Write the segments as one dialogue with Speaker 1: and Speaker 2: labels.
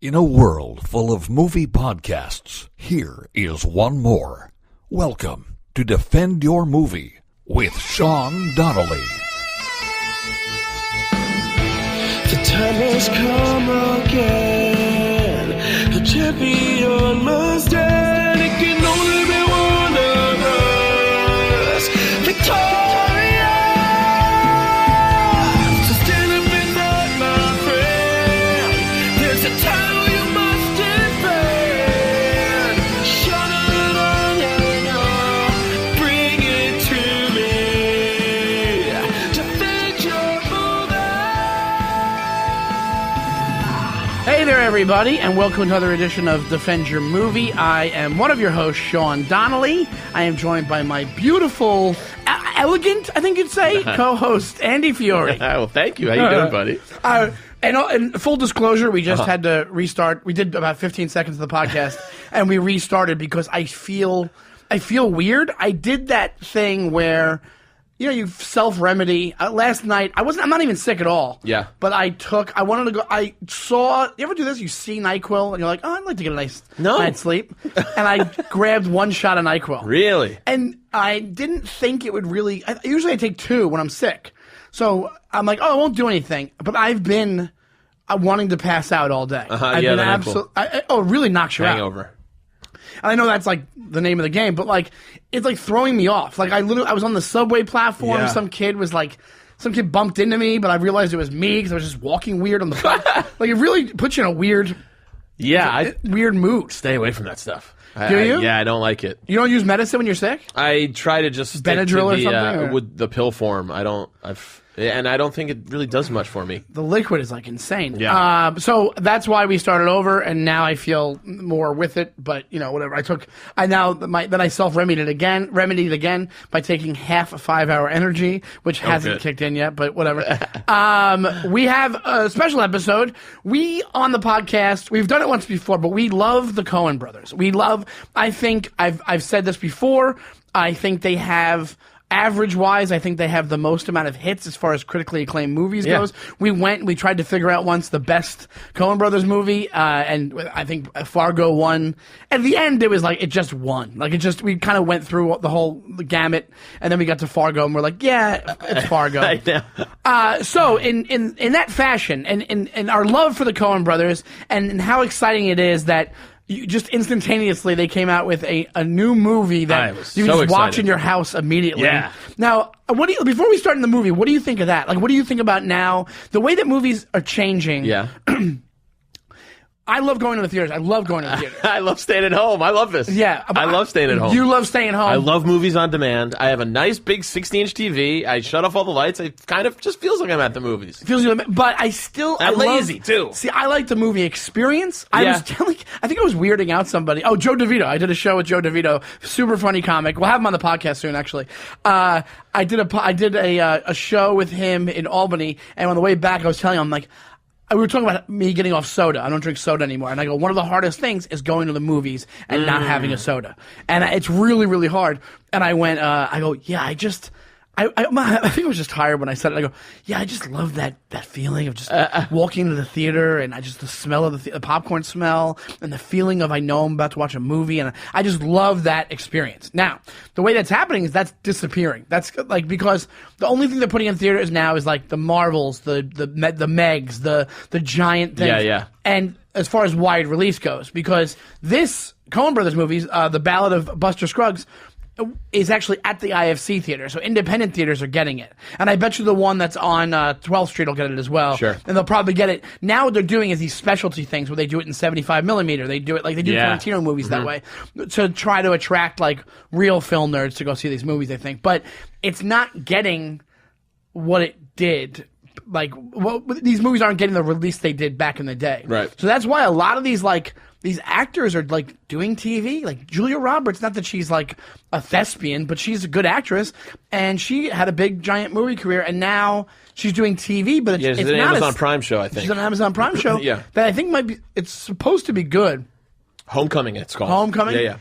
Speaker 1: In a world full of movie podcasts, here is one more. Welcome to Defend Your Movie with Sean Donnelly.
Speaker 2: The time has come again. The champion must stand. It can only be one of us. Victoria! So stand up and fight, my friend. There's a title you must defend. Shut it on, bring it to me. Defend your movie.
Speaker 3: Hey there, everybody, and welcome to another edition of Defend Your Movie. I am one of your hosts, Sean Donnelly. I am joined by my beautiful, elegant, I think you'd say, co-host, Andy Fiore.
Speaker 4: Well, thank you. How you doing, buddy?
Speaker 3: And full disclosure, we just had to restart. We did about 15 seconds of the podcast, and we restarted because I feel weird. I did that thing where, you self-remedy. Last night, I'm not even sick at all.
Speaker 4: Yeah.
Speaker 3: But I wanted to go, you ever do this? You see NyQuil, and you're like, oh, I'd like to get a nice night's sleep. And I grabbed one shot of NyQuil.
Speaker 4: Really?
Speaker 3: And I didn't think it would really, usually I take two when I'm sick. So I'm like, oh, it won't do anything. But I've been wanting to pass out all day. I've been it really knocks you out.
Speaker 4: Hangover.
Speaker 3: And I know that's like the name of the game, but like it's like throwing me off. Like I was on the subway platform.
Speaker 4: Yeah.
Speaker 3: Some kid bumped into me, but I realized it was me because I was just walking weird on the platform. Like it really puts you in a weird, weird mood.
Speaker 4: Stay away from that stuff.
Speaker 3: Do you?
Speaker 4: Yeah, I don't like it.
Speaker 3: You don't use medicine when you're sick?
Speaker 4: I try to just stick
Speaker 3: Benadryl
Speaker 4: to
Speaker 3: or something?
Speaker 4: with the pill form. I don't think it really does much for me.
Speaker 3: The liquid is like insane.
Speaker 4: Yeah.
Speaker 3: So that's why we started over, and now I feel more with it. But whatever. Then I self-remedied it again by taking half a 5-hour energy, which hasn't kicked in yet. But whatever. We have a special episode. We on the podcast, we've done it once before, but we love the Coen Brothers. I think I've said this before. I think they have. Average-wise, I think they have the most amount of hits as far as critically acclaimed movies goes. We tried to figure out once the best Coen Brothers movie, and I think Fargo won. At the end, it was like, it just won. Like, we kind of went through the gamut, and then we got to Fargo, and we're like, yeah, it's Fargo.
Speaker 4: I know.
Speaker 3: So, in that fashion, and our love for the Coen Brothers, and how exciting it is that just instantaneously, they came out with a new movie that you can just watch in your house immediately.
Speaker 4: Yeah.
Speaker 3: Now, before we start in the movie, what do you think of that? Like, what do you think about now? The way that movies are changing.
Speaker 4: Yeah.
Speaker 3: I love going to the theaters. I love going to the theaters.
Speaker 4: I love staying at home. I love this.
Speaker 3: Yeah.
Speaker 4: I love staying at home.
Speaker 3: You love staying home.
Speaker 4: I love movies on demand. I have a nice big 60-inch TV. I shut off all the lights. It kind of just feels like I'm at the movies.
Speaker 3: But I'm
Speaker 4: lazy, too.
Speaker 3: See, I like the movie experience. I think I was weirding out somebody. Oh, Joe DeVito. I did a show with Joe DeVito. Super funny comic. We'll have him on the podcast soon, actually. I did a show with him in Albany, and on the way back, I was telling him, I'm like, we were talking about me getting off soda. I don't drink soda anymore. And I go, one of the hardest things is going to the movies and not having a soda. And it's really, really hard. And I went, I think I was just tired when I said it. I go, yeah, I just love that feeling of just walking into the theater and the smell of the popcorn smell and the feeling of I know I'm about to watch a movie, and I just love that experience. Now, the way that's happening is that's disappearing. That's like because the only thing they're putting in theaters now is like the Marvels, the Megs, the giant things.
Speaker 4: Yeah.
Speaker 3: And as far as wide release goes, because this Coen Brothers movies, the Ballad of Buster Scruggs, is actually at the IFC theater, so independent theaters are getting it. And I bet you the one that's on 12th Street will get it as well.
Speaker 4: Sure.
Speaker 3: And they'll probably get it. Now what they're doing is these specialty things where they do it in 75 millimeter. They do it like they do Tarantino movies that way to try to attract like real film nerds to go see these movies, I think. But it's not getting what it did. Like, these movies aren't getting the release they did back in the day.
Speaker 4: Right.
Speaker 3: So that's why a lot of these actors are like doing TV. Like Julia Roberts, not that she's like a thespian, but she's a good actress, and she had a big giant movie career, and now she's doing TV. But it's
Speaker 4: an
Speaker 3: not
Speaker 4: Amazon Prime show, I think.
Speaker 3: She's on an Amazon Prime show.
Speaker 4: Yeah.
Speaker 3: That I think it's supposed to be good.
Speaker 4: Homecoming, it's called.
Speaker 3: Homecoming.
Speaker 4: Yeah.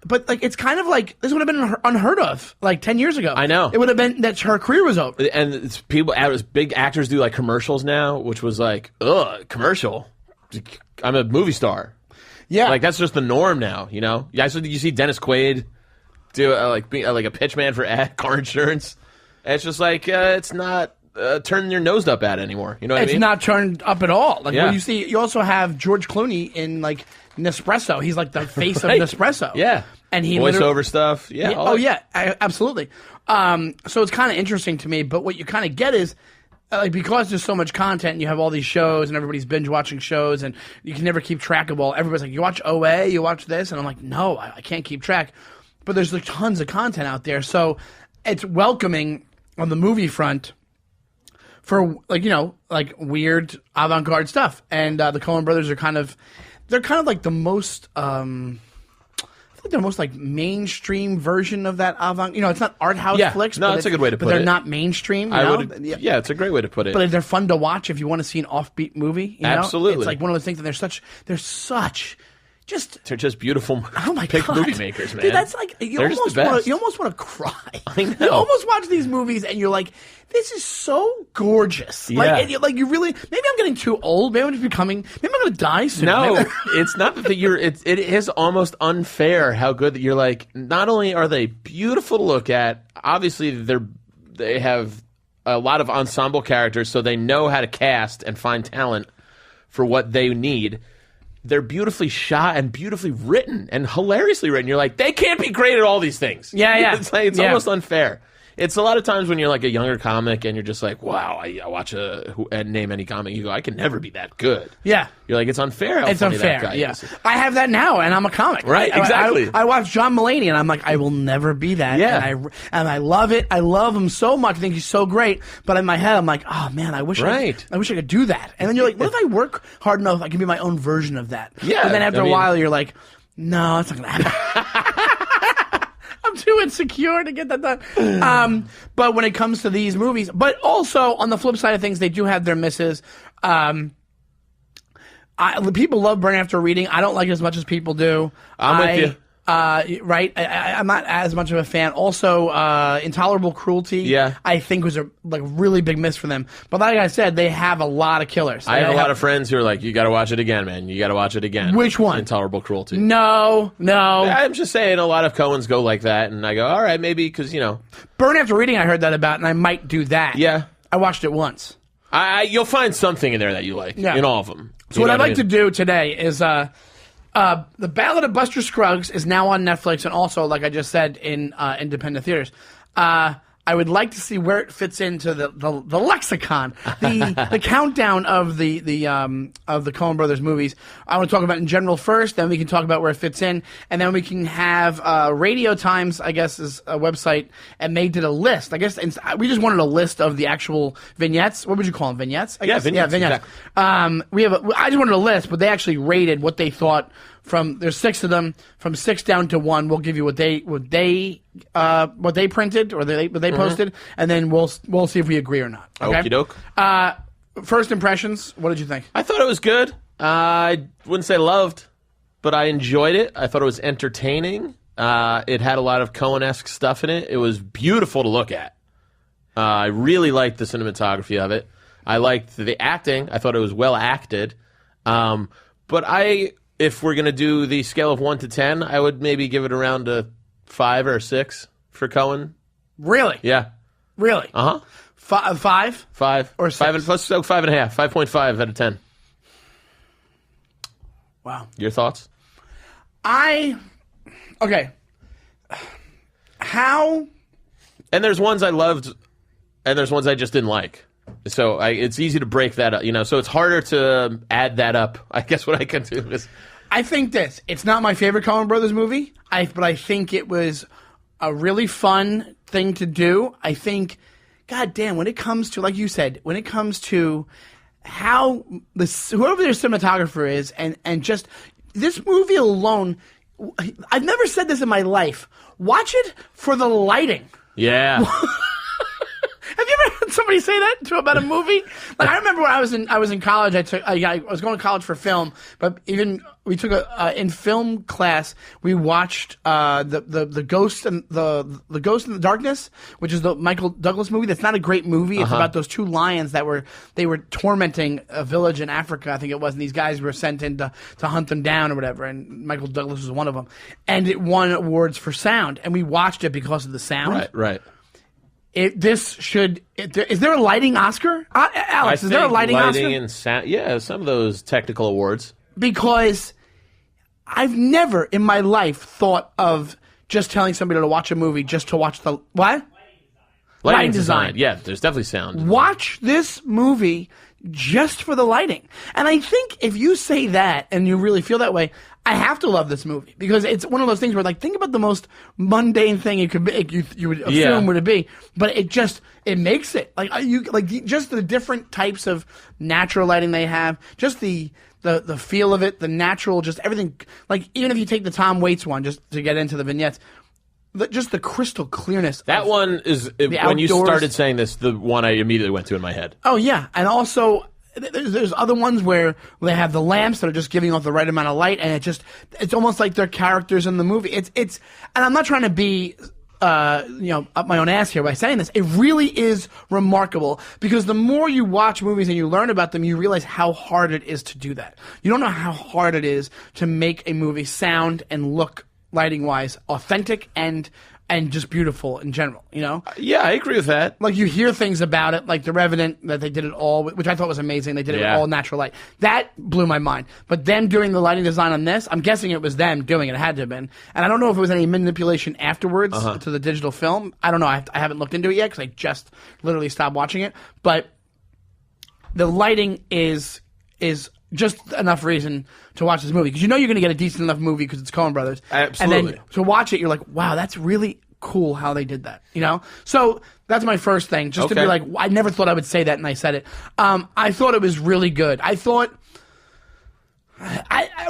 Speaker 3: But like it's kind of like this would have been unheard of like 10 years ago.
Speaker 4: I know.
Speaker 3: It would have been that her career was over.
Speaker 4: And big actors do like commercials now, which was like, commercial. I'm a movie star.
Speaker 3: Yeah.
Speaker 4: Like, that's just the norm now, you know? Yeah, so you see Dennis Quaid do, being like a pitch man for car insurance. And it's just like, it's not turning your nose up at anymore. You know what I mean?
Speaker 3: It's not turned up at all. Like,
Speaker 4: Yeah.
Speaker 3: when you also have George Clooney in, like, Nespresso. He's like the face
Speaker 4: Right.
Speaker 3: of Nespresso.
Speaker 4: Yeah.
Speaker 3: And he
Speaker 4: voiceover stuff. Yeah. all that.
Speaker 3: Absolutely. So it's kind of interesting to me, but what you kind of get is, like, because there's so much content, and you have all these shows, and everybody's binge watching shows, and you can never keep track of all. Everybody's like, you watch OA, you watch this, and I'm like, no, I can't keep track. But there's like tons of content out there, so it's welcoming on the movie front for, like, you know, like weird avant-garde stuff. And the Coen Brothers are they're kind of like the most. I think they're most like mainstream version of that avant. You know, it's not art house flicks.
Speaker 4: No,
Speaker 3: but
Speaker 4: that's a good way to put it.
Speaker 3: But they're not mainstream. You know?
Speaker 4: Yeah, it's a great way to put it.
Speaker 3: But they're fun to watch if you want to see an offbeat movie. You know?
Speaker 4: Absolutely.
Speaker 3: It's like one of those things that they're
Speaker 4: just beautiful
Speaker 3: oh my God.
Speaker 4: movie makers, man.
Speaker 3: Dude, that's like
Speaker 4: They're just the best.
Speaker 3: you almost want to cry.
Speaker 4: I know.
Speaker 3: You almost watch these movies and you're like, this is so gorgeous.
Speaker 4: Yeah.
Speaker 3: Like you really. Maybe I'm getting too old. Maybe I'm just becoming. Maybe I'm going to die soon.
Speaker 4: No,
Speaker 3: Maybe-
Speaker 4: it's not that it is almost unfair how good that you're like, not only are they beautiful to look at, obviously they have a lot of ensemble characters, so they know how to cast and find talent for what they need. They're beautifully shot and beautifully written and hilariously written. You're like, they can't be great at all these things.
Speaker 3: Yeah.
Speaker 4: It's like, it's almost unfair. It's a lot of times when you're like a younger comic and you're just like, wow, I watch and name any comic, you go, I can never be that good.
Speaker 3: Yeah.
Speaker 4: You're like, it's unfair how
Speaker 3: It's
Speaker 4: funny
Speaker 3: unfair.
Speaker 4: that guy
Speaker 3: Yeah.
Speaker 4: is.
Speaker 3: I have that now, and I'm a comic.
Speaker 4: Right, exactly.
Speaker 3: I watch John Mulaney, and I'm like, I will never be that.
Speaker 4: Yeah.
Speaker 3: And I love it. I love him so much. I think he's so great. But in my head, I'm like, oh man, I wish I could do that. And then you're like, what if I work hard enough? I can be my own version of that.
Speaker 4: Yeah,
Speaker 3: And then after
Speaker 4: I
Speaker 3: a
Speaker 4: mean-
Speaker 3: while, you're like, no, it's not gonna happen. I'm too insecure to get that done. But when it comes to these movies, but also on the flip side of things, they do have their misses. People love Burn After Reading. I don't like it as much as people do.
Speaker 4: I'm with you.
Speaker 3: Right? I'm not as much of a fan. Also, Intolerable Cruelty,
Speaker 4: Yeah.
Speaker 3: I think was a really big miss for them. But like I said, they have a lot of killers.
Speaker 4: I have a lot of friends who are like, you got to watch it again, man. You got to watch it again.
Speaker 3: Which one?
Speaker 4: Intolerable Cruelty.
Speaker 3: No.
Speaker 4: I'm just saying a lot of Coens go like that, and I go, all right, maybe because, you know.
Speaker 3: Burn After Reading, I heard that about, and I might do that.
Speaker 4: Yeah.
Speaker 3: I watched it once.
Speaker 4: You'll find something in there that you like,
Speaker 3: Yeah.
Speaker 4: in all of them.
Speaker 3: So what I'd like to do today is the Ballad of Buster Scruggs is now on Netflix, and also, like I just said, in independent theaters. I would like to see where it fits into the lexicon, the countdown of the Coen Brothers movies. I want to talk about it in general first, then we can talk about where it fits in, and then we can have Radio Times, I guess, is a website, and they did a list. I guess we just wanted a list of the actual vignettes. What would you call them? Vignettes? I guess?
Speaker 4: Vignettes.
Speaker 3: Vignettes.
Speaker 4: Exactly.
Speaker 3: I just wanted a list, but they actually rated what they thought. There's 6 of them. From 6 down to 1, we'll give you what they printed or what they posted, and then we'll see if we agree or not. Okay?
Speaker 4: Okie doke.
Speaker 3: First impressions. What did you think?
Speaker 4: I thought it was good. I wouldn't say loved, but I enjoyed it. I thought it was entertaining. It had a lot of Coen-esque stuff in it. It was beautiful to look at. I really liked the cinematography of it. I liked the acting. I thought it was well acted. But if we're going to do the scale of 1 to 10, I would maybe give it around a 5 or 6 for Coen.
Speaker 3: Really?
Speaker 4: Yeah.
Speaker 3: Really? 5?
Speaker 4: 5.
Speaker 3: Or 6?
Speaker 4: Let's go 5.5. 5.5 out of 10.
Speaker 3: Wow.
Speaker 4: Your thoughts?
Speaker 3: Okay. How?
Speaker 4: And there's ones I loved, and there's ones I just didn't like. So it's easy to break that up, so it's harder to add that up. I guess what I can do is...
Speaker 3: I think it's not my favorite Coen Brothers movie, but I think it was a really fun thing to do. I think, God damn, when it comes to, like you said, when it comes to how whoever their cinematographer is, and just this movie alone, I've never said this in my life. Watch it for the lighting.
Speaker 4: Yeah.
Speaker 3: Have you ever heard somebody say that about a movie? Like I remember when I was in college. I was going to college for film, but we took in film class. We watched the Ghost and the Ghost in the Darkness, which is the Michael Douglas movie. That's not a great movie. It's about those two lions that were tormenting a village in Africa, I think it was, and these guys were sent in to hunt them down or whatever. And Michael Douglas was one of them, and it won awards for sound. And we watched it because of the sound.
Speaker 4: Right.
Speaker 3: Is there a lighting Oscar? Alex, is there a lighting Oscar?
Speaker 4: And sound, yeah, some of those technical awards.
Speaker 3: Because I've never in my life thought of just telling somebody to watch a movie just to watch the what?
Speaker 4: Lighting design. Yeah, there's definitely sound.
Speaker 3: Watch this movie just for the lighting. And I think if you say that and you really feel that way, I have to love this movie because it's one of those things where, like, think about the most mundane thing it could be. You would assume would it be, but it makes it just the different types of natural lighting they have, just the feel of it, the natural, just everything. Like even if you take the Tom Waits one, just to get into the vignettes, just the crystal clearness.
Speaker 4: That one is when you started saying this, the one I immediately went to in my head.
Speaker 3: Oh yeah, and also. There's other ones where they have the lamps that are just giving off the right amount of light, and it's almost like they're characters in the movie. It's and I'm not trying to be up my own ass here by saying this. It really is remarkable because the more you watch movies and you learn about them, you realize how hard it is to do that. You don't know how hard it is to make a movie sound and look lighting wise authentic and just beautiful in general, you know?
Speaker 4: Yeah, I agree with that.
Speaker 3: Like, you hear things about it, like The Revenant, that they did it all, which I thought was amazing. They did it all natural light. That blew my mind. But them doing the lighting design on this, I'm guessing it was them doing it. It had to have been. And I don't know if it was any manipulation afterwards to the digital film. I don't know. I haven't looked into it yet because I just literally stopped watching it. But the lighting is just enough reason to watch this movie because you know you're going to get a decent enough movie because it's Coen Brothers.
Speaker 4: Absolutely.
Speaker 3: And then to watch it, you're like, wow, that's really cool how they did that, you know? So that's my first thing, just to be like, I never thought I would say that, and I said it. I thought it was really good. I thought...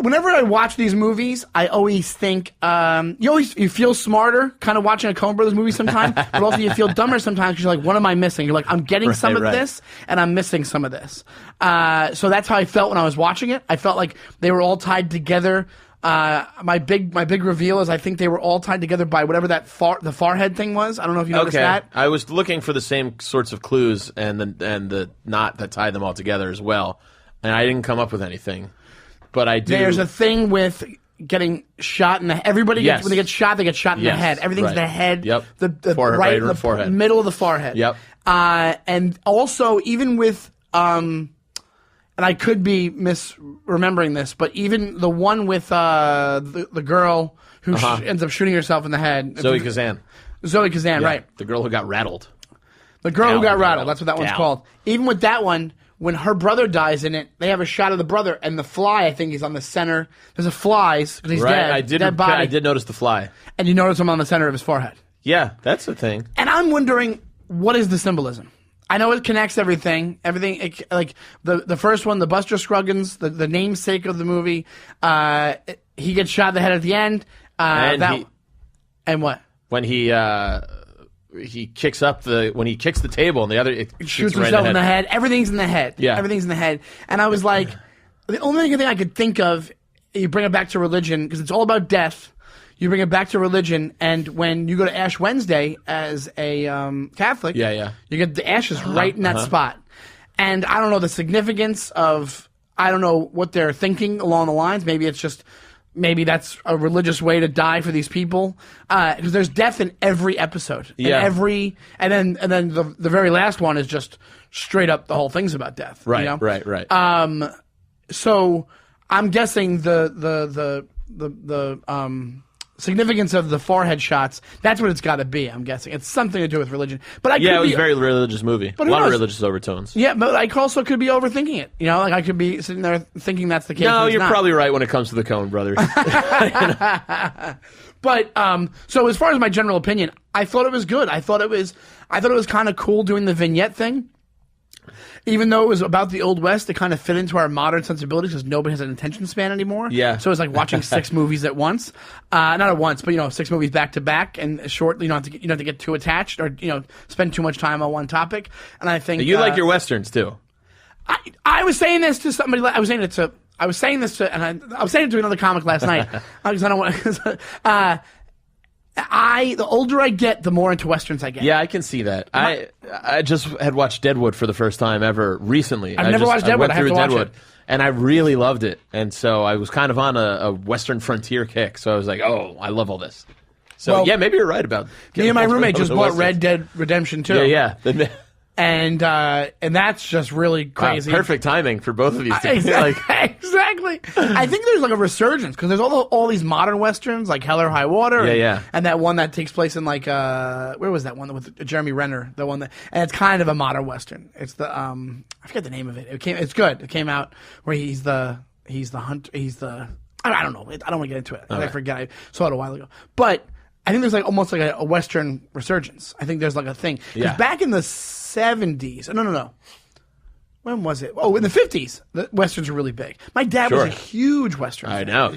Speaker 3: whenever I watch these movies, I always think you feel smarter kind of watching a Coen Brothers movie sometimes, but also you feel dumber sometimes because you're like, what am I missing? You're like, I'm getting some of this and I'm missing some of this. So that's how I felt when I was watching it. I felt like they were all tied together. My big reveal is I think they were all tied together by whatever the forehead thing was. I don't know if you noticed that.
Speaker 4: I was looking for the same sorts of clues and the knot that tied them all together as well, and I didn't come up with anything. But I do.
Speaker 3: There's a thing with getting shot in the. Everybody gets when they get shot in the head. Everything's the head.
Speaker 4: Yep.
Speaker 3: The
Speaker 4: forehead,
Speaker 3: the
Speaker 4: forehead.
Speaker 3: Middle of the forehead.
Speaker 4: Yep.
Speaker 3: And also even with and I could be misremembering this, but even the one with the girl who ends up shooting herself in the head.
Speaker 4: Zoe Kazan,
Speaker 3: right?
Speaker 4: The girl who got rattled.
Speaker 3: The girl who got rattled. That's what that one's called. Even with that one. When her brother dies in it, they have a shot of the brother, and the fly, I think, is on the center. There's a fly, because he's dead. Dead body.
Speaker 4: I did notice the fly.
Speaker 3: And you notice him on the center of his forehead.
Speaker 4: Yeah, that's the thing.
Speaker 3: And I'm wondering, what is the symbolism? I know it connects everything. Like, the first one, the Buster Scruggs, the namesake of the movie, he gets shot in the head at the end. And what?
Speaker 4: When he kicks the table and the other
Speaker 3: shoots himself in the head. Everything's in the head.
Speaker 4: Yeah.
Speaker 3: Everything's in the head. And I was like, the only thing I could think of, you bring it back to religion because it's all about death. You bring it back to religion, and when you go to Ash Wednesday as a Catholic, you get the ashes right in that spot. And I don't know the significance of. I don't know what they're thinking along the lines. Maybe that's a religious way to die for these people, because there's death in every episode.
Speaker 4: Yeah.
Speaker 3: And then the very last one is just straight up the whole thing's about death.
Speaker 4: Right.
Speaker 3: You know?
Speaker 4: Right.
Speaker 3: So I'm guessing the significance of the forehead shots. That's what it's got to be. I'm guessing it's something to do with religion. But
Speaker 4: it was a very religious movie. A lot of religious overtones.
Speaker 3: Yeah, but I also could be overthinking it. You know, like I could be sitting there thinking that's the case.
Speaker 4: No, you're probably right when it comes to the Coen Brothers.
Speaker 3: But so as far as my general opinion, I thought it was good. I thought it was kind of cool doing the vignette thing. Even though it was about the Old West, it kind of fit into our modern sensibilities because nobody has an attention span anymore.
Speaker 4: Yeah.
Speaker 3: So it's like watching 6 movies at once. Not at once, but 6 movies back to back and short. You don't have to get too attached or spend too much time on one topic. And I think
Speaker 4: You like your westerns too.
Speaker 3: I was saying this to somebody. I was saying it to another comic last night because I don't want. The older I get, the more into westerns I get.
Speaker 4: Yeah, I can see that. I just had watched Deadwood for the first time ever recently.
Speaker 3: I've never watched Deadwood.
Speaker 4: I went through Deadwood, and I really loved it. And so I was kind of on a Western frontier kick. So I was like, oh, I love all this. So yeah, maybe you're right about.
Speaker 3: Me and my roommate just bought Red Dead Redemption 2.
Speaker 4: Yeah.
Speaker 3: And that's just really crazy.
Speaker 4: Wow, perfect timing for both of these two.
Speaker 3: Exactly. I think there's like a resurgence because there's all these modern westerns like Hell or High Water. And that one that takes place in like where was that one with Jeremy Renner? The one and it's kind of a modern western. It's the I forget the name of it. It's good. It came out where he's the hunter. I don't know. I don't want to get into it. Okay. I forget. I saw it a while ago. But I think there's like almost like a western resurgence. I think there's like a thing. Because back in the 70s. No. When was it? Oh, in the 50s, the westerns were really big. My dad was a huge western fan.
Speaker 4: I know.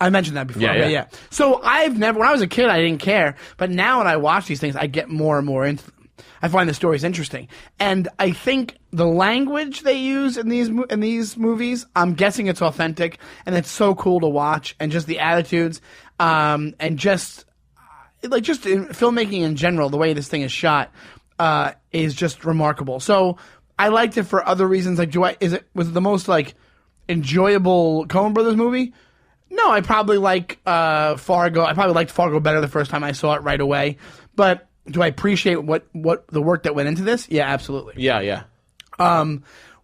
Speaker 3: I mentioned that before.
Speaker 4: Yeah.
Speaker 3: So when I was a kid, I didn't care. But now when I watch these things, I get more and more into them. I find the stories interesting. And I think the language they use in these movies, I'm guessing it's authentic. And it's so cool to watch. And just the attitudes. And just in filmmaking in general, the way this thing is shot. Is just remarkable. So I liked it for other reasons. Like, was it the most like enjoyable Coen Brothers movie? No, I probably like Fargo. I probably liked Fargo better the first time I saw it right away. But do I appreciate what the work that went into this? Yeah, absolutely.
Speaker 4: Yeah.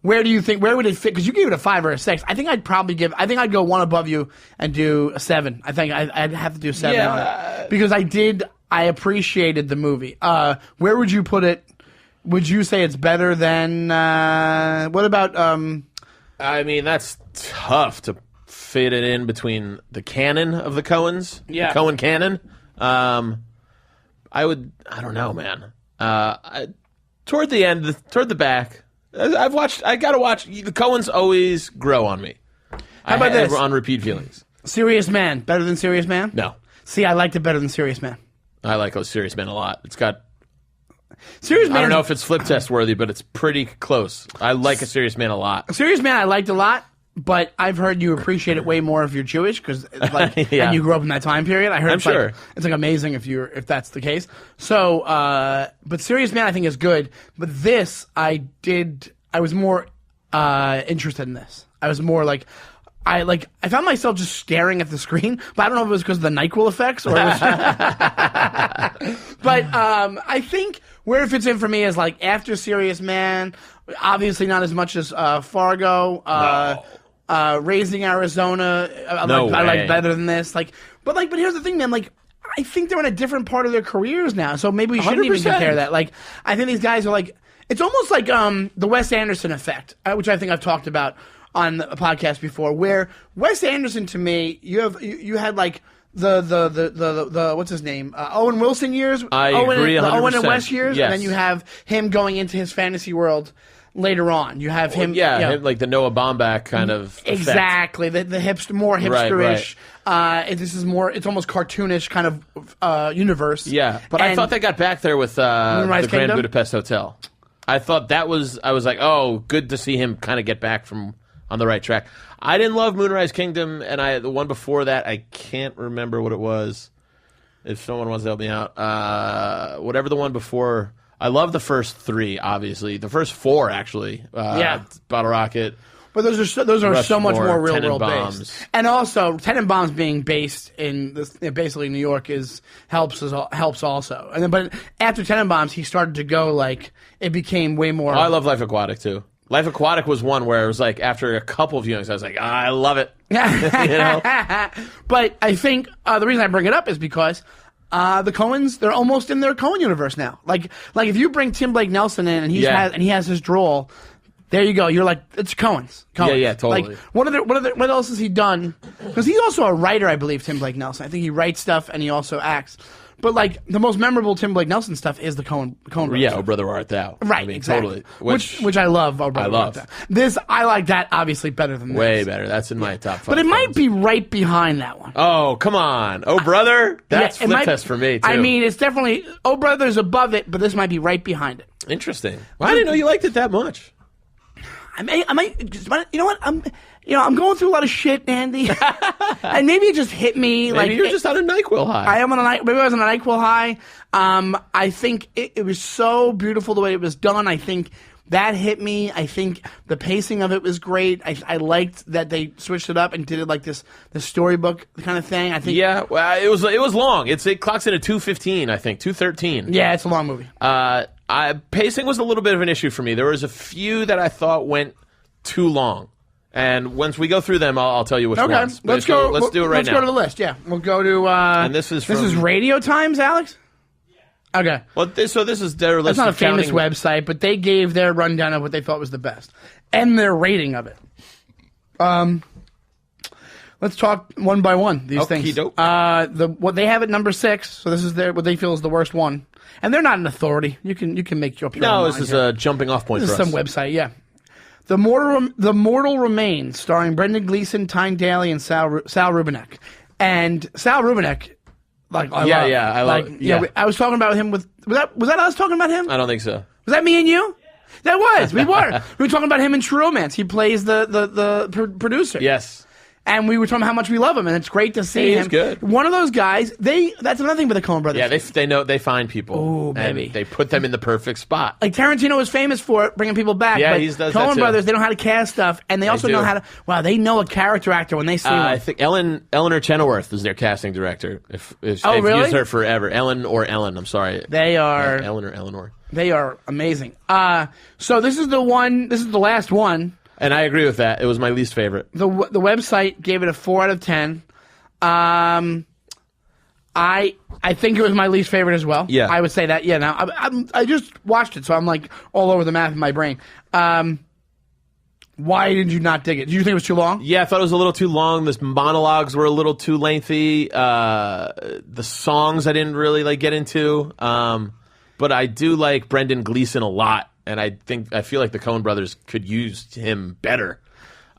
Speaker 3: Where do you think? Where would it fit? Because you gave it a 5 or a 6. I think I'd go one above you and do a 7. I think I'd have to do 7 on it because I appreciated the movie. Where would you put it? Would you say it's better than what about?
Speaker 4: I mean, that's tough to fit it in between the canon of the Coens.
Speaker 3: Yeah,
Speaker 4: the Coen canon. I don't know, man. Toward the end, toward the back, I gotta watch. The Coens always grow on me.
Speaker 3: How about this?
Speaker 4: On repeat feelings.
Speaker 3: Serious Man, better than Serious Man?
Speaker 4: No.
Speaker 3: See, I liked it better than Serious Man.
Speaker 4: I like Serious Man a lot. It's got.
Speaker 3: Serious Man.
Speaker 4: I don't know if it's flip test worthy, but it's pretty close. I like a Serious Man a lot.
Speaker 3: Serious Man, I liked a lot, but I've heard you appreciate it way more if you're Jewish because, and you grew up in that time period. I heard it's like amazing if that's the case. So, but Serious Man, I think is good. But this, I was more interested in this. I was more like. I found myself just staring at the screen, but I don't know if it was because of the NyQuil effects or. It was but I think where it fits in for me is like after Serious Man, obviously not as much as Fargo, Raising Arizona. I like better than this. But here's the thing, man. Like I think they're in a different part of their careers now, so maybe we shouldn't 100%. Even compare that. Like I think these guys are like it's almost like the Wes Anderson effect, which I think I've talked about on the podcast before, where Wes Anderson to me, you had like the what's his name Owen Wilson years,
Speaker 4: agree 100%.
Speaker 3: Owen and Wes years,
Speaker 4: yes.
Speaker 3: And then you have him going into his fantasy world later on. You have him,
Speaker 4: him, like the Noah Baumbach kind of
Speaker 3: exactly effect. the more hipsterish. Right. This is more. It's almost cartoonish kind of universe.
Speaker 4: Yeah, but I thought they got back there with the Grand Budapest Hotel. I thought I was like, oh, good to see him kind of get back on the right track. I didn't love Moonrise Kingdom, and the one before that, I can't remember what it was. If someone wants to help me out, whatever the one before, I love the first 3. Obviously, the first 4 actually. Bottle Rocket.
Speaker 3: But those are so much more real world based, and also Tenenbaums being based in basically New York helps also. And then, but after Tenenbaums, he started to go like it became way more.
Speaker 4: I love Life Aquatic too. Life Aquatic was one where it was like after a couple of viewings, I was like, I love it. You know?
Speaker 3: But I think the reason I bring it up is because the Coens, they're almost in their Coen universe now. Like if you bring Tim Blake Nelson in and he has his drawl, there you go. You're like, it's Coens.
Speaker 4: Yeah, totally.
Speaker 3: Like what else has he done because he's also a writer, I believe. Tim Blake Nelson. I think he writes stuff and he also acts. But like the most memorable Tim Blake Nelson stuff is the Coen Brothers.
Speaker 4: Yeah, Oh Brother Art Thou.
Speaker 3: Right,
Speaker 4: I mean,
Speaker 3: exactly.
Speaker 4: Totally.
Speaker 3: Which I love. Oh Brother
Speaker 4: I
Speaker 3: Art Thou. This I like that obviously better than this.
Speaker 4: Way better. That's in my top 5.
Speaker 3: But it might be right behind that one.
Speaker 4: Oh, come on. Oh Brother? That's
Speaker 3: Yeah, it
Speaker 4: flip
Speaker 3: might-
Speaker 4: test for me, too.
Speaker 3: I mean, it's definitely Oh Brother's above it, but this might be right behind it.
Speaker 4: Interesting. Well, I didn't know you liked it that much.
Speaker 3: I might, you know what? I'm going through a lot of shit, Andy, and maybe it just hit me.
Speaker 4: Maybe you're just on a NyQuil high.
Speaker 3: I am on maybe I was on a NyQuil high. I think it was so beautiful the way it was done. I think that hit me. I think the pacing of it was great. I liked that they switched it up and did it like this storybook kind of thing. I think.
Speaker 4: Yeah, well, it was long. It clocks in at 2:15, I think, 2:13.
Speaker 3: Yeah, it's a long movie.
Speaker 4: Pacing was a little bit of an issue for me. There was a few that I thought went too long. And once we go through them, I'll tell you which ones. But
Speaker 3: Let's go.
Speaker 4: Let's do it right
Speaker 3: let's
Speaker 4: now.
Speaker 3: Let's go to the list. Yeah, we'll go to.
Speaker 4: And this is
Speaker 3: Radio Times, Alex. Yeah. Okay.
Speaker 4: Well, so this is their list.
Speaker 3: That's not a
Speaker 4: of
Speaker 3: famous
Speaker 4: counting...
Speaker 3: website, but they gave their rundown of what they thought was the best and their rating of it. Let's talk one by one. These things. What they have at number 6. So this is what they feel is the worst one, and they're not an authority. You can make your own
Speaker 4: No,
Speaker 3: mind
Speaker 4: this is
Speaker 3: here.
Speaker 4: a jumping off point
Speaker 3: This
Speaker 4: for
Speaker 3: is
Speaker 4: us.
Speaker 3: some website, yeah. The Mortal Remains, starring Brendan Gleeson, Tyne Daly, and Sal Rubinek. And Sal Rubinek, like I love. I was talking about him with was that us talking about him?
Speaker 4: I don't think so.
Speaker 3: Was that me and you? That was. We were. We were talking about him in True Romance. He plays the producer.
Speaker 4: Yes.
Speaker 3: And we were talking about how much we love him, and it's great to see him.
Speaker 4: He's good.
Speaker 3: One of those guys. That's another thing with the Coen Brothers.
Speaker 4: Yeah, they know they find people.
Speaker 3: Ooh,
Speaker 4: and
Speaker 3: baby.
Speaker 4: they put them in the perfect spot.
Speaker 3: Like Tarantino is famous for it, bringing people back.
Speaker 4: Yeah,
Speaker 3: but
Speaker 4: he does that
Speaker 3: Coen
Speaker 4: too.
Speaker 3: Brothers, they know how to cast stuff, and they also
Speaker 4: do.
Speaker 3: know how to. Wow, they know a character actor when they see one.
Speaker 4: I think Eleanor Chenoweth is their casting director. If
Speaker 3: Oh,
Speaker 4: they've
Speaker 3: really?
Speaker 4: used her forever. Ellen. I'm sorry.
Speaker 3: They are.
Speaker 4: Ellen or Eleanor.
Speaker 3: They are amazing. So this is the one. This is the last one.
Speaker 4: And I agree with that. It was my least favorite.
Speaker 3: The website gave it a 4 out of 10. I think it was my least favorite as well.
Speaker 4: Yeah,
Speaker 3: I would say that. Yeah. Now I just watched it, so I'm like all over the map in my brain. Why did you not dig it? Did you think it was too long?
Speaker 4: Yeah, I thought it was a little too long. The monologues were a little too lengthy. The songs I didn't really get into. But I do like Brendan Gleeson a lot. And I feel like the Coen Brothers could use him better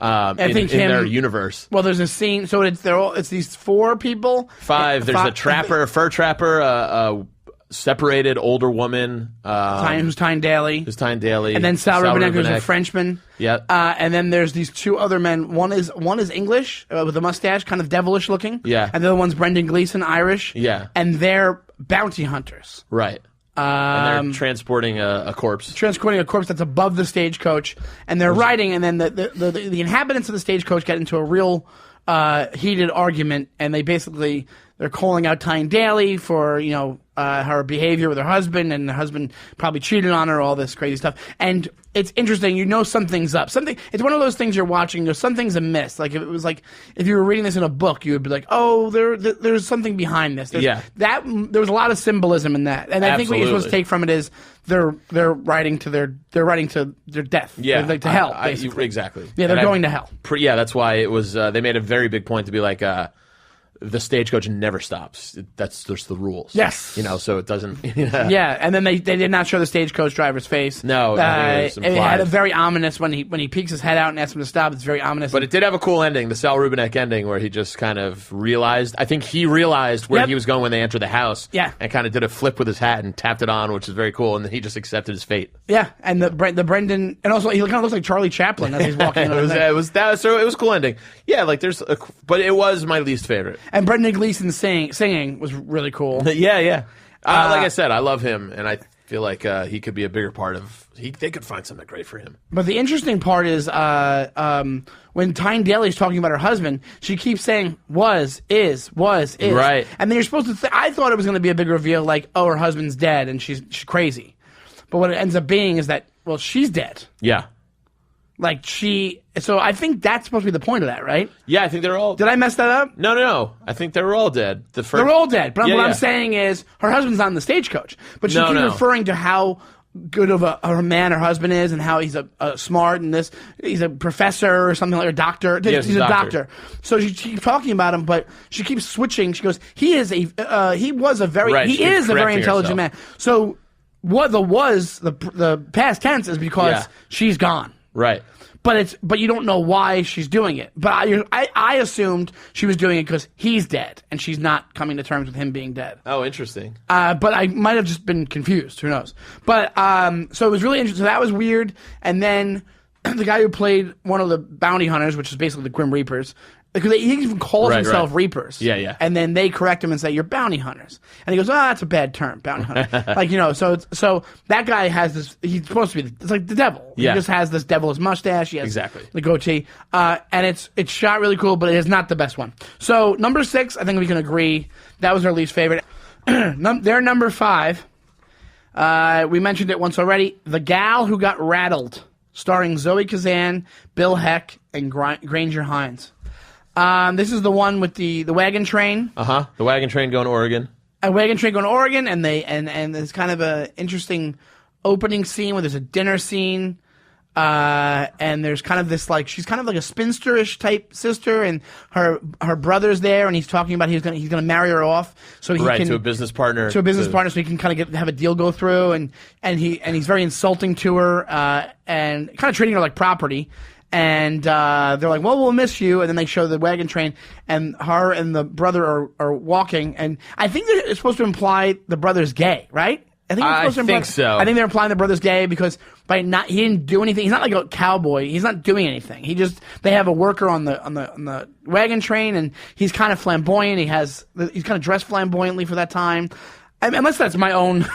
Speaker 4: in their universe.
Speaker 3: Well, there's a scene. So it's these 4 people.
Speaker 4: 5. There's a trapper, a fur trapper, a separated older woman.
Speaker 3: Who's Tyne Daly.
Speaker 4: And
Speaker 3: then Sal Rubinek, who's a Frenchman.
Speaker 4: Yeah.
Speaker 3: And then there's these 2 other men. One is English with a mustache, kind of devilish looking.
Speaker 4: Yeah.
Speaker 3: And the other one's Brendan Gleeson, Irish.
Speaker 4: Yeah.
Speaker 3: And they're bounty hunters.
Speaker 4: Right. And they're transporting a corpse.
Speaker 3: Transporting a corpse that's above the stagecoach, and they're riding, and then the inhabitants of the stagecoach get into a real heated argument, and they're calling out Tyne Daly for her behavior with her husband, and her husband probably cheated on her, all this crazy stuff. And it's interesting, something's up. It's one of those things you're watching, something's amiss. Like if it was if you were reading this in a book, you would be like, oh, there's something behind this. There was a lot of symbolism in that. And I think what you're supposed to take from it is they're riding to their death.
Speaker 4: Yeah.
Speaker 3: To hell, basically.
Speaker 4: Exactly.
Speaker 3: Yeah, they're going to hell.
Speaker 4: Yeah, that's why it was, they made a very big point to be like, the stagecoach never stops. That's just the rules.
Speaker 3: Yes.
Speaker 4: So it doesn't.
Speaker 3: Yeah, and then they did not show the stagecoach driver's face.
Speaker 4: No,
Speaker 3: it had a very ominous when he peeks his head out and asks him to stop. It's very ominous.
Speaker 4: But it did have a cool ending, the Sal Rubinek ending, where he just kind of realized. I think he realized where he was going when they entered the house.
Speaker 3: Yeah.
Speaker 4: And kind of did a flip with his hat and tapped it on, which is very cool. And then he just accepted his fate.
Speaker 3: Yeah, and the Brendan, and also he kind of looks like Charlie Chaplin as he's walking.
Speaker 4: So it was a cool ending. Yeah, but it was my least favorite.
Speaker 3: And Brendan Gleeson singing was really cool.
Speaker 4: Yeah. Like I said, I love him, and I feel like he could be a bigger part of. They could find something great for him.
Speaker 3: But the interesting part is when Tyne Daly's talking about her husband, she keeps saying was, is.
Speaker 4: Right.
Speaker 3: And then you're supposed to I thought it was going to be a big reveal, like, oh, her husband's dead and she's crazy. But what it ends up being is that, well, she's dead.
Speaker 4: Yeah.
Speaker 3: So I think that's supposed to be the point of that, right?
Speaker 4: Yeah, I think they're all.
Speaker 3: Did I mess that up?
Speaker 4: No. I think they were all dead.
Speaker 3: They're all dead. But what I'm saying is her husband's on the stagecoach. But she keeps referring to how good of a man her husband is, and how he's a smart and he's a professor or something like a doctor.
Speaker 4: Yes,
Speaker 3: he's a doctor. So she keeps talking about him, but she keeps switching. She goes, he is a very intelligent man. So what the past tense is because she's gone.
Speaker 4: Right.
Speaker 3: But you don't know why she's doing it. But I assumed she was doing it because he's dead and she's not coming to terms with him being dead.
Speaker 4: Oh, interesting.
Speaker 3: But I might have just been confused. Who knows? But so it was really interesting. So that was weird. And then the guy who played one of the bounty hunters, which is basically the Grim Reapers, because he even calls himself Reapers.
Speaker 4: Yeah.
Speaker 3: And then they correct him and say, "You're bounty hunters." And he goes, that's a bad term, bounty hunter. So that guy has this, he's supposed to be, it's like the devil.
Speaker 4: Yeah.
Speaker 3: He just has this devilish mustache. He has
Speaker 4: Exactly.
Speaker 3: the goatee. And it's shot really cool, but it is not the best one. So number 6, I think we can agree, that was our least favorite. They're number 5. We mentioned it once already. The Gal Who Got Rattled, starring Zoe Kazan, Bill Heck, and Granger Hines. This is the one with the wagon train.
Speaker 4: The wagon train going to Oregon.
Speaker 3: A wagon train going to Oregon, and there's kind of a interesting opening scene where there's a dinner scene, and there's kind of this she's kind of like a spinsterish type sister, and her brother's there, and he's talking about he's gonna marry her off, so he can
Speaker 4: to a business partner,
Speaker 3: so he can kind of have a deal go through, and he's very insulting to her, and kind of treating her like property. And they're like, well, we'll miss you. And then they show the wagon train, and her and the brother are walking. And I think it's supposed to imply the brother's gay, right? I think
Speaker 4: so.
Speaker 3: I think they're implying the brother's gay because he didn't do anything. He's not like a cowboy. He's not doing anything. They have a worker on the wagon train, and he's kind of flamboyant. He's kind of dressed flamboyantly for that time. Unless that's my own.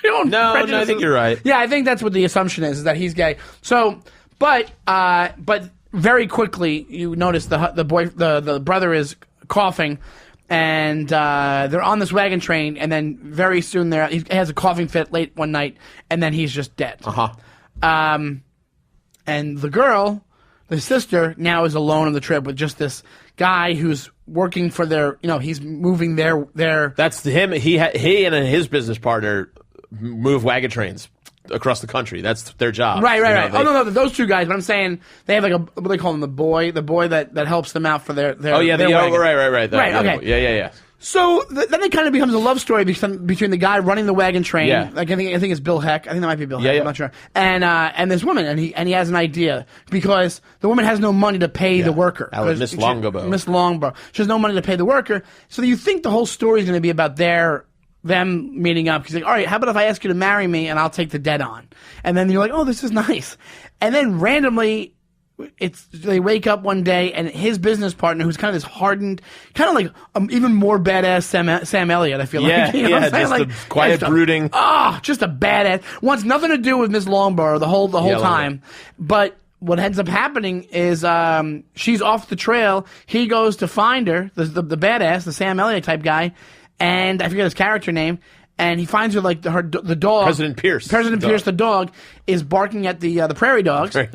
Speaker 4: No, I think you're right.
Speaker 3: Yeah, I think that's what the assumption is that he's gay. So. But very quickly you notice the brother is coughing, and they're on this wagon train, and then very soon he has a coughing fit late one night, and then he's just dead. And the girl, the sister, now is alone on the trip with just this guy who's working for he's moving their.
Speaker 4: That's him. He and his business partner move wagon trains across the country. That's their job.
Speaker 3: Right. No, those two guys. But I'm saying they have what do they call him? The boy that helps them out for their.
Speaker 4: Right.
Speaker 3: Okay.
Speaker 4: Yeah.
Speaker 3: So then it kind of becomes a love story between the guy running the wagon train.
Speaker 4: Yeah.
Speaker 3: Like I think it's Bill Heck. I think that might be Bill Heck.
Speaker 4: Yeah.
Speaker 3: I'm not sure. And this woman, and he has an idea because the woman has no money to pay the worker.
Speaker 4: Miss Longbow.
Speaker 3: Miss Longbow. She has no money to pay the worker. So you think the whole story is going to be about them meeting up. He's like, all right, how about if I ask you to marry me and I'll take the debt on? And then you're like, oh, this is nice. And then randomly, they wake up one day and his business partner, who's kind of this hardened, kind of like even more badass Sam Elliott, I feel like. You know what I'm saying?
Speaker 4: Just a quiet, brooding.
Speaker 3: Just a badass. Wants nothing to do with Miss Longbow the whole time. But what ends up happening is she's off the trail. He goes to find her, the badass, the Sam Elliott type guy, and I forget his character name, and he finds her the dog.
Speaker 4: President Pierce,
Speaker 3: the dog, is barking at the prairie dogs, and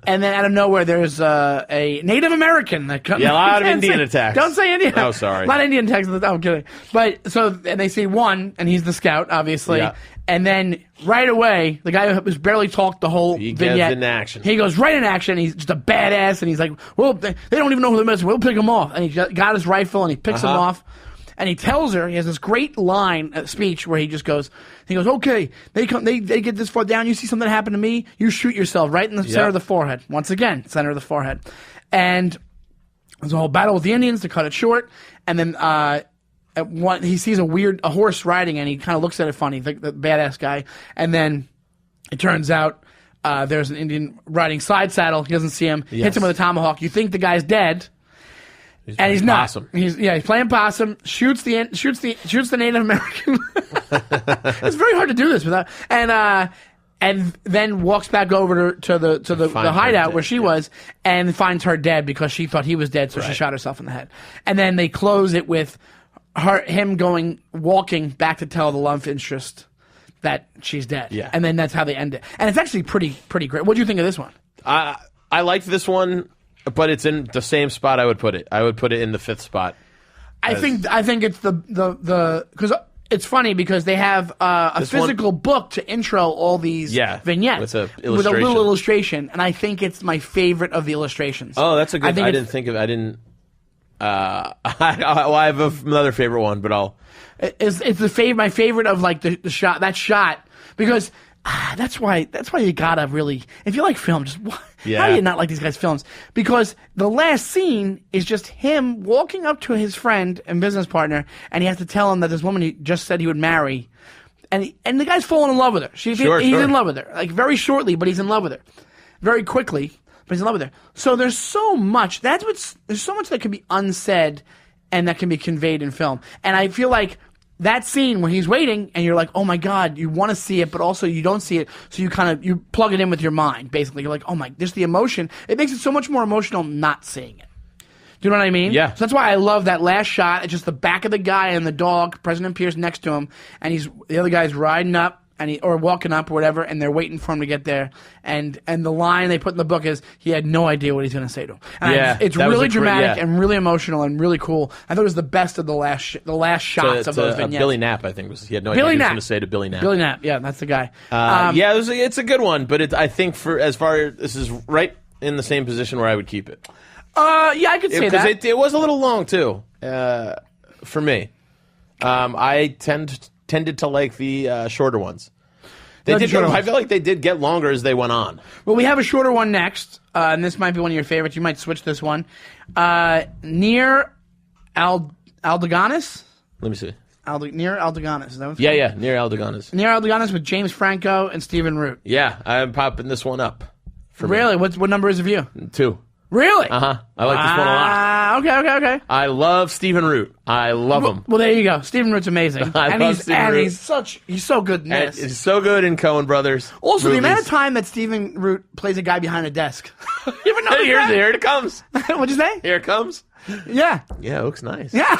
Speaker 3: then out of nowhere there's a Native American that comes.
Speaker 4: Yeah, a lot of Indian attacks.
Speaker 3: Don't say Indian.
Speaker 4: Oh, sorry.
Speaker 3: A lot of Indian attacks. I'm kidding. And they see one, and he's the scout, obviously. Yeah. And then right away, the guy who's barely talked the whole vignette.
Speaker 4: Gets in action.
Speaker 3: He goes right in action. He's just a badass, and he's like, well, they don't even know who the is. We'll pick him off. And he got his rifle, and he picks him off. And he tells her, he has this great speech where he goes, okay, they get this far down, you see something happen to me, you shoot yourself right in the center of the forehead. Once again, center of the forehead. And there's a whole battle with the Indians to cut it short. And then he sees a horse riding, and he kind of looks at it funny, the badass guy. And then it turns out there's an Indian riding side saddle. He doesn't see him, hits him with a tomahawk. You think the guy's dead. And he's not.
Speaker 4: Possum.
Speaker 3: He's playing possum. Shoots the Native American. It's very hard to do this without. And then walks back over to the hideout where she was, and finds her dead because she thought he was dead, so she shot herself in the head. And then they close it with him walking back to tell the love interest that she's dead.
Speaker 4: Yeah.
Speaker 3: And then that's how they end it. And it's actually pretty great. What do you think of this one?
Speaker 4: I liked this one. But it's in the same spot I would put it. I would put it in the 5th spot.
Speaker 3: I think it's the because It's funny because they have a physical book to intro all these vignettes
Speaker 4: with a
Speaker 3: little illustration, and I think it's my favorite of the illustrations.
Speaker 4: Oh, that's a good. I didn't think of. I didn't. I have another favorite one, but I'll.
Speaker 3: It's my favorite of like the shot, that shot, because that's why you gotta really, if you like film, just how do you not like these guys' films? Because the last scene is just him walking up to his friend and business partner, and he has to tell him that this woman he just said he would marry, and the guy's falling in love with her. He's in love with her, like very shortly, but he's in love with her, very quickly, but he's in love with her. So there's so much. There's so much that can be unsaid and that can be conveyed in film, and I feel like that scene when he's waiting and you're like, oh my God, you want to see it, but also you don't see it. So you you plug it in with your mind, basically. You're like, oh my, just the emotion. It makes it so much more emotional not seeing it. Do you know what I mean?
Speaker 4: Yeah.
Speaker 3: So that's why I love that last shot. It's just the back of the guy and the dog, President Pierce next to him, and the other guy's riding up or walking up or whatever, and they're waiting for him to get there. And the line they put in the book is he had no idea what he's going to say to him. And it's really dramatic and really emotional and really cool. I thought it was the best of the last shots of those vignettes.
Speaker 4: Billy Knapp, I think, he had no idea what he was going to say to Billy Knapp.
Speaker 3: Billy Knapp, yeah, that's the guy.
Speaker 4: It's a good one, but I think this is right in the same position where I would keep it.
Speaker 3: I could say that.
Speaker 4: Because it was a little long, too, for me. I tended to like the shorter ones. I feel like they did get longer as they went on.
Speaker 3: Well, we have a shorter one next, and this might be one of your favorites. You might switch this one. Near Aldeganis?
Speaker 4: Let me see.
Speaker 3: Near Aldeganis. Is that what it's called?
Speaker 4: Yeah, Near Aldeganis.
Speaker 3: Near Aldeganis with James Franco and Stephen Root.
Speaker 4: Yeah, I'm popping this one up.
Speaker 3: Really? What number is it for you?
Speaker 4: 2.
Speaker 3: Really?
Speaker 4: Uh-huh. I like this one a lot.
Speaker 3: Okay.
Speaker 4: I love Stephen Root. I love him.
Speaker 3: Well, there you go. Stephen Root's amazing. He's so good in this.
Speaker 4: He's so good in Coen Brothers.
Speaker 3: Also,
Speaker 4: movies.
Speaker 3: the amount of time that Stephen Root plays a guy behind a desk. You ever notice that?
Speaker 4: Here it comes.
Speaker 3: What'd you say?
Speaker 4: Here it comes.
Speaker 3: Yeah.
Speaker 4: Yeah, it looks nice.
Speaker 3: Yeah.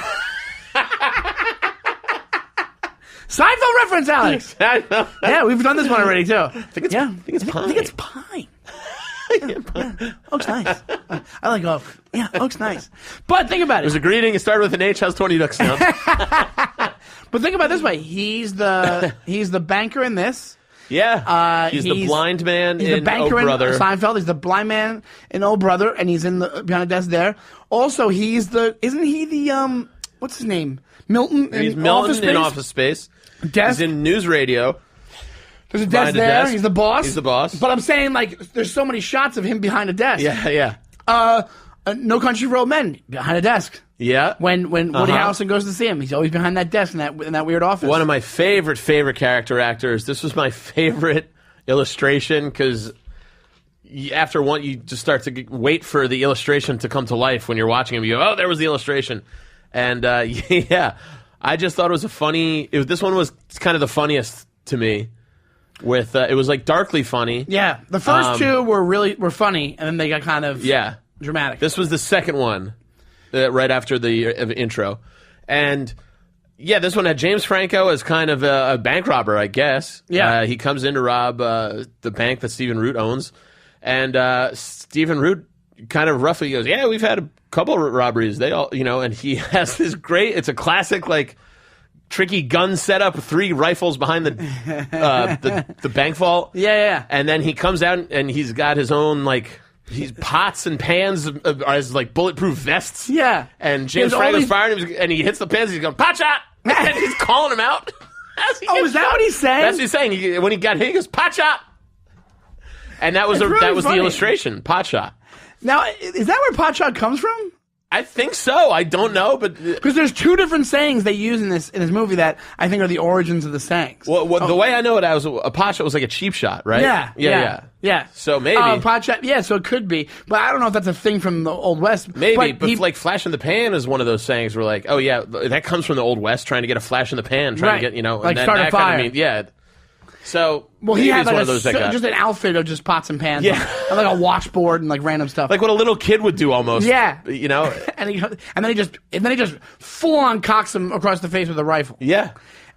Speaker 3: Seinfeld reference, Alex. Yeah, we've done this one already, too.
Speaker 4: I think it's pine.
Speaker 3: I think it's pine. Yeah. Oak's nice. I like oak. Yeah, oak's nice. But think about it.
Speaker 4: It was a greeting. It started with an H. How's 20 ducks sound?
Speaker 3: But think about it this way. He's the banker in this.
Speaker 4: Yeah. He's the blind man
Speaker 3: he's
Speaker 4: in
Speaker 3: the banker
Speaker 4: Oh Brother.
Speaker 3: in Seinfeld. He's the blind man in Oh Brother, and he's behind the desk there. Also, isn't he the what's his name? Milton.
Speaker 4: He's Milton in Office Space.
Speaker 3: Desk.
Speaker 4: He's in News Radio.
Speaker 3: There's a desk there. He's the boss.
Speaker 4: He's the boss.
Speaker 3: But I'm saying, like, there's so many shots of him behind a desk.
Speaker 4: Yeah.
Speaker 3: No Country for Old Men, behind a desk.
Speaker 4: Yeah.
Speaker 3: When Woody Harrelson goes to see him, he's always behind that desk in that weird office.
Speaker 4: One of my favorite character actors. This was my favorite illustration because after one, you just start to wait for the illustration to come to life when you're watching him. You go, oh, there was the illustration. And, I just thought it was this one was kind of the funniest to me. It was like darkly funny.
Speaker 3: Yeah, the first two were funny, and then they got kind of dramatic.
Speaker 4: This was the second one, right after the intro, and this one had James Franco as kind of a bank robber, I guess.
Speaker 3: Yeah,
Speaker 4: he comes in to rob the bank that Stephen Root owns, and Stephen Root kind of roughly goes, "Yeah, we've had a couple of robberies. They all, and he has this great. It's a classic like." Tricky gun setup, 3 rifles behind the bank vault.
Speaker 3: Yeah.
Speaker 4: And then he comes out and he's got his own he's pots and pans as bulletproof vests.
Speaker 3: Yeah.
Speaker 4: And James Franco's firing and he hits the pans. He's going pot shot, and he's calling him out.
Speaker 3: Is that what he's saying?
Speaker 4: That's what he's saying. When he got hit, he goes pot shot. And that was the illustration, pot shot.
Speaker 3: Now, is that where pot shot comes from?
Speaker 4: I think so. I don't know, but
Speaker 3: because there's 2 different sayings they use in this movie that I think are the origins of the sayings.
Speaker 4: Well, the way I know it, a pot shot was like a cheap shot, right?
Speaker 3: Yeah.
Speaker 4: So maybe
Speaker 3: pot shot. Yeah, so it could be, but I don't know if that's a thing from the Old West.
Speaker 4: Maybe, but flash in the pan is one of those sayings where oh yeah, that comes from the Old West, trying to get a flash in the pan, trying to get
Speaker 3: like start a fire.
Speaker 4: Kind of So
Speaker 3: he had
Speaker 4: one of those
Speaker 3: just an outfit of just pots and pans, and like a washboard and like random stuff,
Speaker 4: like what a little kid would do almost.
Speaker 3: Yeah, and then he just full on cocks him across the face with a rifle.
Speaker 4: Yeah,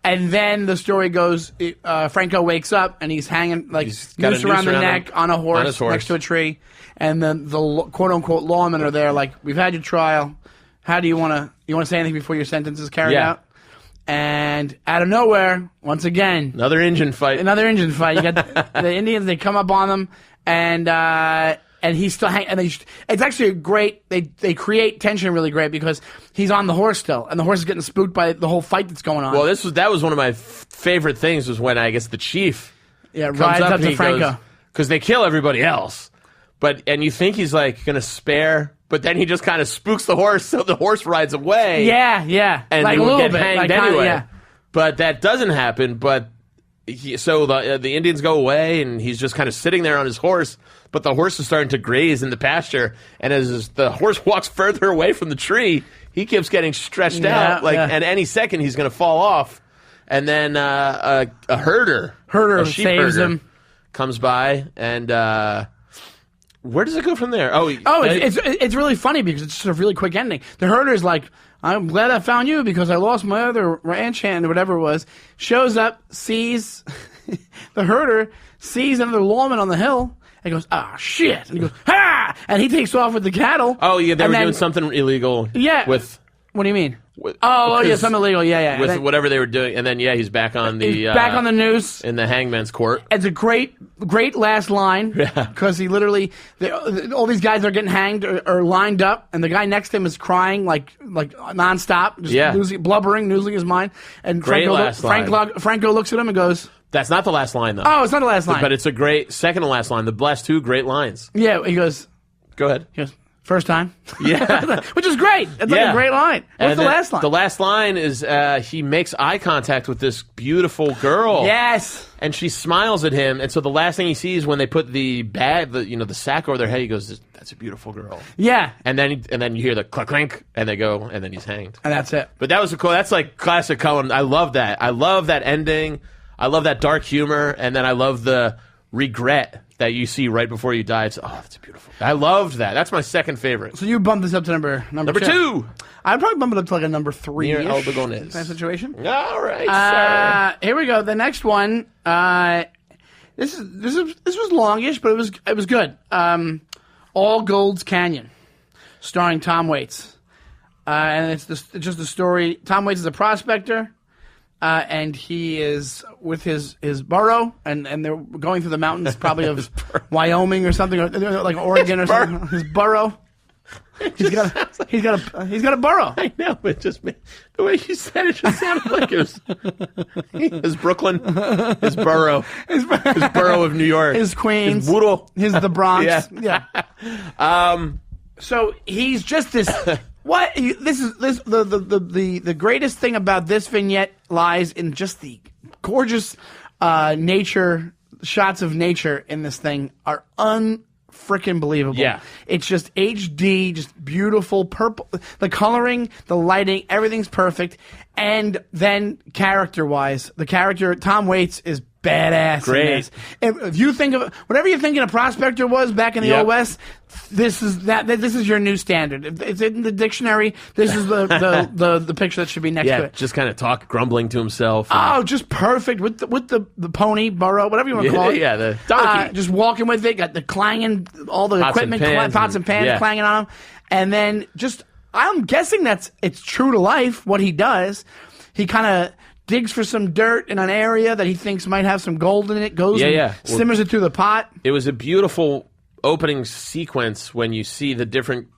Speaker 3: and then the story goes: Franco wakes up and he's hanging noose around the neck on a horse next to a tree, and then the quote unquote lawmen are there like, we've had your trial. How do you want to say anything before your sentence is carried out? And out of nowhere, once again,
Speaker 4: Another engine fight.
Speaker 3: You got the Indians. They come up on them, and he's still hanging. And it's actually a great. They create tension really great because he's on the horse still, and the horse is getting spooked by the whole fight that's going on.
Speaker 4: Well, that was one of my favorite things was when I guess the chief
Speaker 3: rides
Speaker 4: comes
Speaker 3: up
Speaker 4: and
Speaker 3: to
Speaker 4: he
Speaker 3: Franco
Speaker 4: because they kill everybody else, and you think he's like gonna spare. But then he just kind of spooks the horse, so the horse rides away.
Speaker 3: Yeah.
Speaker 4: And
Speaker 3: like
Speaker 4: he
Speaker 3: a
Speaker 4: would
Speaker 3: little
Speaker 4: get
Speaker 3: bit.
Speaker 4: hanged
Speaker 3: Like,
Speaker 4: anyway.
Speaker 3: yeah.
Speaker 4: But that doesn't happen. But so the Indians go away, and he's just kind of sitting there on his horse. But the horse is starting to graze in the pasture, and as the horse walks further away from the tree, he keeps getting stretched out. And any second he's going to fall off. And then a herder, a sheep
Speaker 3: saves
Speaker 4: herder,
Speaker 3: him.
Speaker 4: comes by and. Where does it go from there?
Speaker 3: It's really funny because it's just a really quick ending. The herder's like, I'm glad I found you because I lost my other ranch hand or whatever it was. Shows up, sees the herder sees another lawman on the hill and goes, shit. And he goes, ha! And he takes off with the cattle.
Speaker 4: Oh, yeah, they were doing something illegal.
Speaker 3: Yeah.
Speaker 4: With
Speaker 3: what do you mean?
Speaker 4: With,
Speaker 3: Something illegal. Yeah.
Speaker 4: With whatever they were doing, and then he's back on the
Speaker 3: back on the news
Speaker 4: in the hangman's court.
Speaker 3: It's a great last line because he literally all these guys are getting hanged or lined up, and the guy next to him is crying like nonstop, just blubbering, losing his mind. And
Speaker 4: Franco
Speaker 3: looks at him and goes,
Speaker 4: "That's not the last line, though."
Speaker 3: Oh, it's not the last line,
Speaker 4: but it's a great second to last line. The last two great lines.
Speaker 3: Yeah, he goes,
Speaker 4: "Go ahead."
Speaker 3: He goes, first time.
Speaker 4: Yeah.
Speaker 3: Which is great. It's like a great line. What's the last line?
Speaker 4: The last line is he makes eye contact with this beautiful girl.
Speaker 3: Yes.
Speaker 4: And she smiles at him. And so the last thing he sees when they put the bag, the sack over their head, he goes, "That's a beautiful girl."
Speaker 3: Yeah.
Speaker 4: And then you hear the clink clink, and they go, and then he's hanged.
Speaker 3: And that's it.
Speaker 4: But that's like classic Coen. I love that. I love that ending. I love that dark humor. And then I love the regret that you see right before you die. It's, that's beautiful. I loved that. That's my second favorite.
Speaker 3: So you bumped this up to number
Speaker 4: two.
Speaker 3: I'd probably bump it up to like a number 3.
Speaker 4: Near Albagones.
Speaker 3: That situation.
Speaker 4: All right, sir.
Speaker 3: Here we go. The next one. This was longish, but it was good. All Gold's Canyon, starring Tom Waits, and it's just a story. Tom Waits is a prospector. And he is with his burro, and they're going through the mountains, probably of Wyoming or something, or like Oregon or something. His burro. He's got a burro.
Speaker 4: I know, but just the way you said it just sounded like it was his Brooklyn, his borough of New York,
Speaker 3: his Queens,
Speaker 4: his Woodle,
Speaker 3: his the Bronx.
Speaker 4: Yeah.
Speaker 3: So he's just this. What the greatest thing about this vignette lies in just the gorgeous nature shots of nature in this thing are unfreaking believable.
Speaker 4: Yeah,
Speaker 3: it's just HD, just beautiful purple. The coloring, the lighting, everything's perfect. And then character-wise, the character Tom Waits is badass.
Speaker 4: Great.
Speaker 3: If you think of whatever you think a prospector was back in the Old West, this is your new standard. It's in the dictionary. This is the picture that should be next to it.
Speaker 4: Just kind of grumbling to himself.
Speaker 3: Just perfect with the pony burro, whatever you want to call it.
Speaker 4: Yeah, the donkey.
Speaker 3: Just walking with it, got the clanging, all the equipment, pots and pans clanging on him, and then I'm guessing it's true to life what he does. He kind of digs for some dirt in an area that he thinks might have some gold in it, goes and simmers it through the pot.
Speaker 4: It was a beautiful opening sequence when you see the different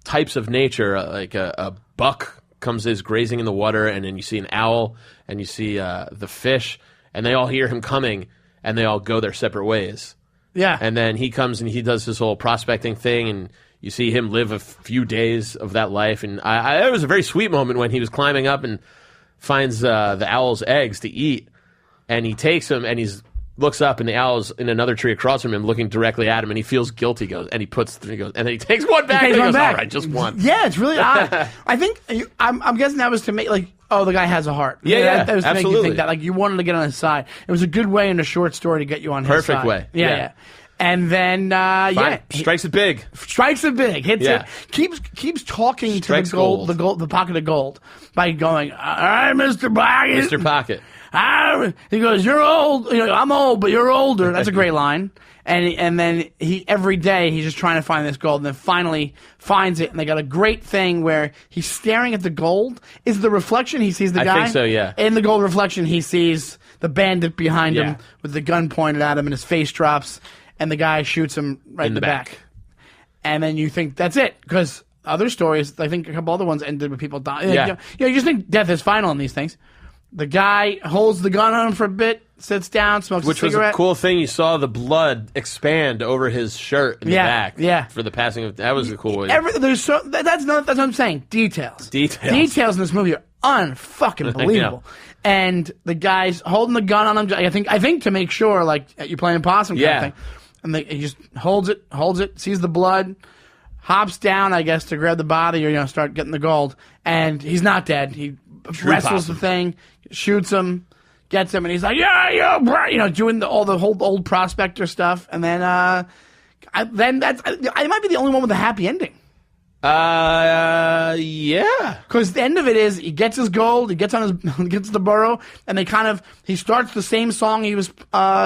Speaker 4: types of nature, like a buck is grazing in the water, and then you see an owl, and you see the fish, and they all hear him coming, and they all go their separate ways.
Speaker 3: Yeah.
Speaker 4: And then he comes and he does this whole prospecting thing, and you see him live a few days of that life. And it was a very sweet moment when he was climbing up and finds the owl's eggs to eat, and he takes them and he looks up, and the owl's in another tree across from him looking directly at him, and he feels guilty, and then he takes one back, and he goes, all right, just one.
Speaker 3: Yeah, it's really odd. I think I'm guessing that was to make the guy has a heart.
Speaker 4: That
Speaker 3: was to
Speaker 4: absolutely.
Speaker 3: make you think that you wanted to get on his side. It was a good way in a short story to get you on his side.
Speaker 4: Perfect way.
Speaker 3: Yeah. And then
Speaker 4: strikes it big.
Speaker 3: Hits it. Keeps talking to the pocket of gold by going, "All right, Mr. Pocket."
Speaker 4: Mr. Pocket.
Speaker 3: He goes, "You're old. I'm old, but you're older." That's a great line. And then every day he's just trying to find this gold, and then finally finds it. And they got a great thing where he's staring at the gold. Is the reflection he sees the guy?
Speaker 4: I think so. Yeah.
Speaker 3: In the gold reflection, he sees the bandit behind him
Speaker 4: Yeah.
Speaker 3: with the gun pointed at him, and his face drops, and the guy shoots him right in the back. And then you think that's it, because other stories, I think a couple other ones ended with people dying.
Speaker 4: Yeah.
Speaker 3: You just think death is final in these things. The guy holds the gun on him for a bit, sits down, smokes
Speaker 4: Which
Speaker 3: a cigarette.
Speaker 4: was a cool thing. You saw the blood expand over his shirt in the back.
Speaker 3: Yeah.
Speaker 4: For the passing of... That was a cool way.
Speaker 3: That's what I'm saying. Details in this movie are unfucking believable. And the guy's holding the gun on him. I think to make sure, like you're playing possum kind of thing. And he just holds it, sees the blood, hops down, I guess, to grab the body or start getting the gold. And he's not dead. He wrestles the thing, shoots him, gets him, and he's like, yeah, doing all the whole old prospector stuff. And then, I might be the only one with a happy ending.
Speaker 4: Yeah.
Speaker 3: Because the end of it is he gets his gold, he gets the burrow, and he starts the same song he was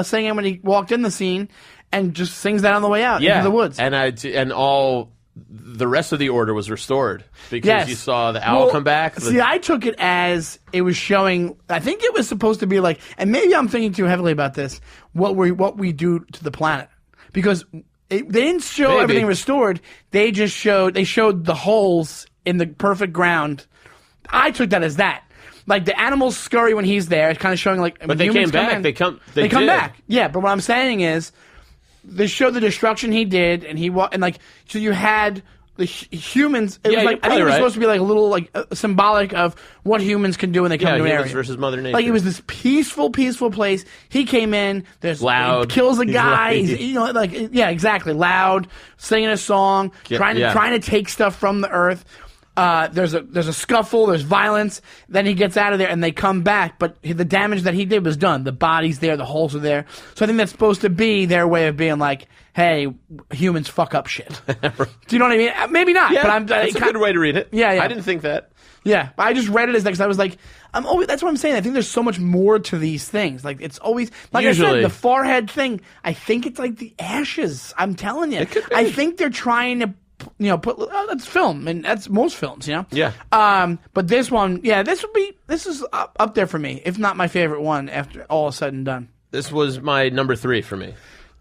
Speaker 3: singing when he walked in the scene, and just sings that on the way out into the woods.
Speaker 4: And all the rest of the order was restored because you saw the owl come back.
Speaker 3: See, I took it as it was showing. I think it was supposed to be like, and maybe I'm thinking too heavily about this. What we do to the planet, because they didn't show everything restored. They showed the holes in the perfect ground. I took that as that. Like the animals scurry when he's there. It's kind of showing like.
Speaker 4: But they came back. They come
Speaker 3: back. Yeah, but what I'm saying is, they showed the destruction he did, and so you had the humans. It was like, I think it was supposed to be like a little symbolic of what humans can do when they come to an area.
Speaker 4: Versus Mother Nature.
Speaker 3: Like it was this peaceful place. He came in. There's
Speaker 4: loud.
Speaker 3: He kills a guy. Exactly. Loud, singing a song, trying to take stuff from the earth. There's a scuffle, there's violence, then he gets out of there and they come back, but the damage that he did was done. The body's there, the holes are there. So I think that's supposed to be their way of being like, hey, humans fuck up shit. Do you know what I mean? Maybe not, but
Speaker 4: that's a good way to read it.
Speaker 3: Yeah.
Speaker 4: I didn't think that.
Speaker 3: Yeah, I just read it as that because I was like, that's what I'm saying. I think there's so much more to these things. Like it's always, like I said, the forehead thing, I think it's like the ashes. I'm telling you.
Speaker 4: It could be.
Speaker 3: I think they're trying to that's film, and that's most films,
Speaker 4: Yeah.
Speaker 3: But this one, this is up there for me, if not my favorite one after all is said and done.
Speaker 4: This was my number 3 for me.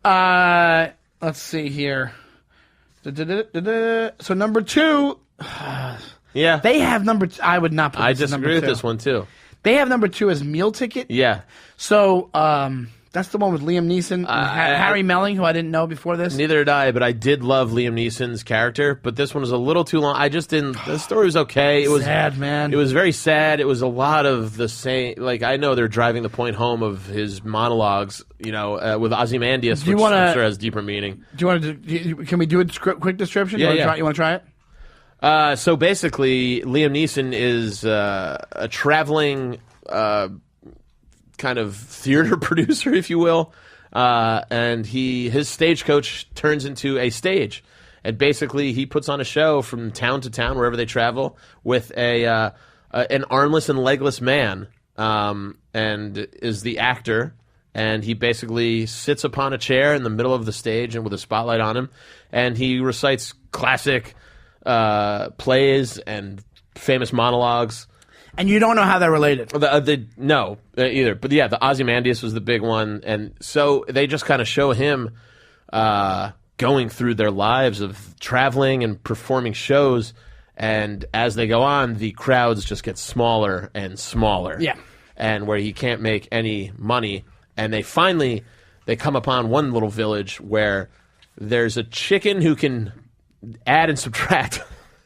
Speaker 3: Let's see here. So number 2.
Speaker 4: Yeah.
Speaker 3: They have number. I would not put.
Speaker 4: I
Speaker 3: this as
Speaker 4: disagree
Speaker 3: number
Speaker 4: with
Speaker 3: 2.
Speaker 4: this one too.
Speaker 3: They have number 2 as Meal Ticket.
Speaker 4: Yeah.
Speaker 3: So that's the one with Liam Neeson and Harry Melling, who I didn't know before this.
Speaker 4: Neither did I, but I did love Liam Neeson's character. But this one was a little too long. I just didn't. The story was okay. It was
Speaker 3: sad, man.
Speaker 4: It was very sad. It was a lot of the same. Like I know they're driving the point home of his monologues. With Ozymandias, which I'm sure has deeper meaning.
Speaker 3: Do you want to? Can we do a quick description?
Speaker 4: Yeah,
Speaker 3: You want to try it?
Speaker 4: So basically, Liam Neeson is a traveling kind of theater producer, if you will, and his stagecoach turns into a stage, and basically he puts on a show from town to town wherever they travel with an armless and legless man, and is the actor. And he basically sits upon a chair in the middle of the stage and with a spotlight on him, and he recites classic plays and famous monologues.
Speaker 3: And you don't know how they're related.
Speaker 4: No, either. But yeah, the Ozymandias was the big one. And so they just kind of show him going through their lives of traveling and performing shows. And as they go on, the crowds just get smaller and smaller.
Speaker 3: Yeah.
Speaker 4: And where he can't make any money. And they come upon one little village where there's a chicken who can add and subtract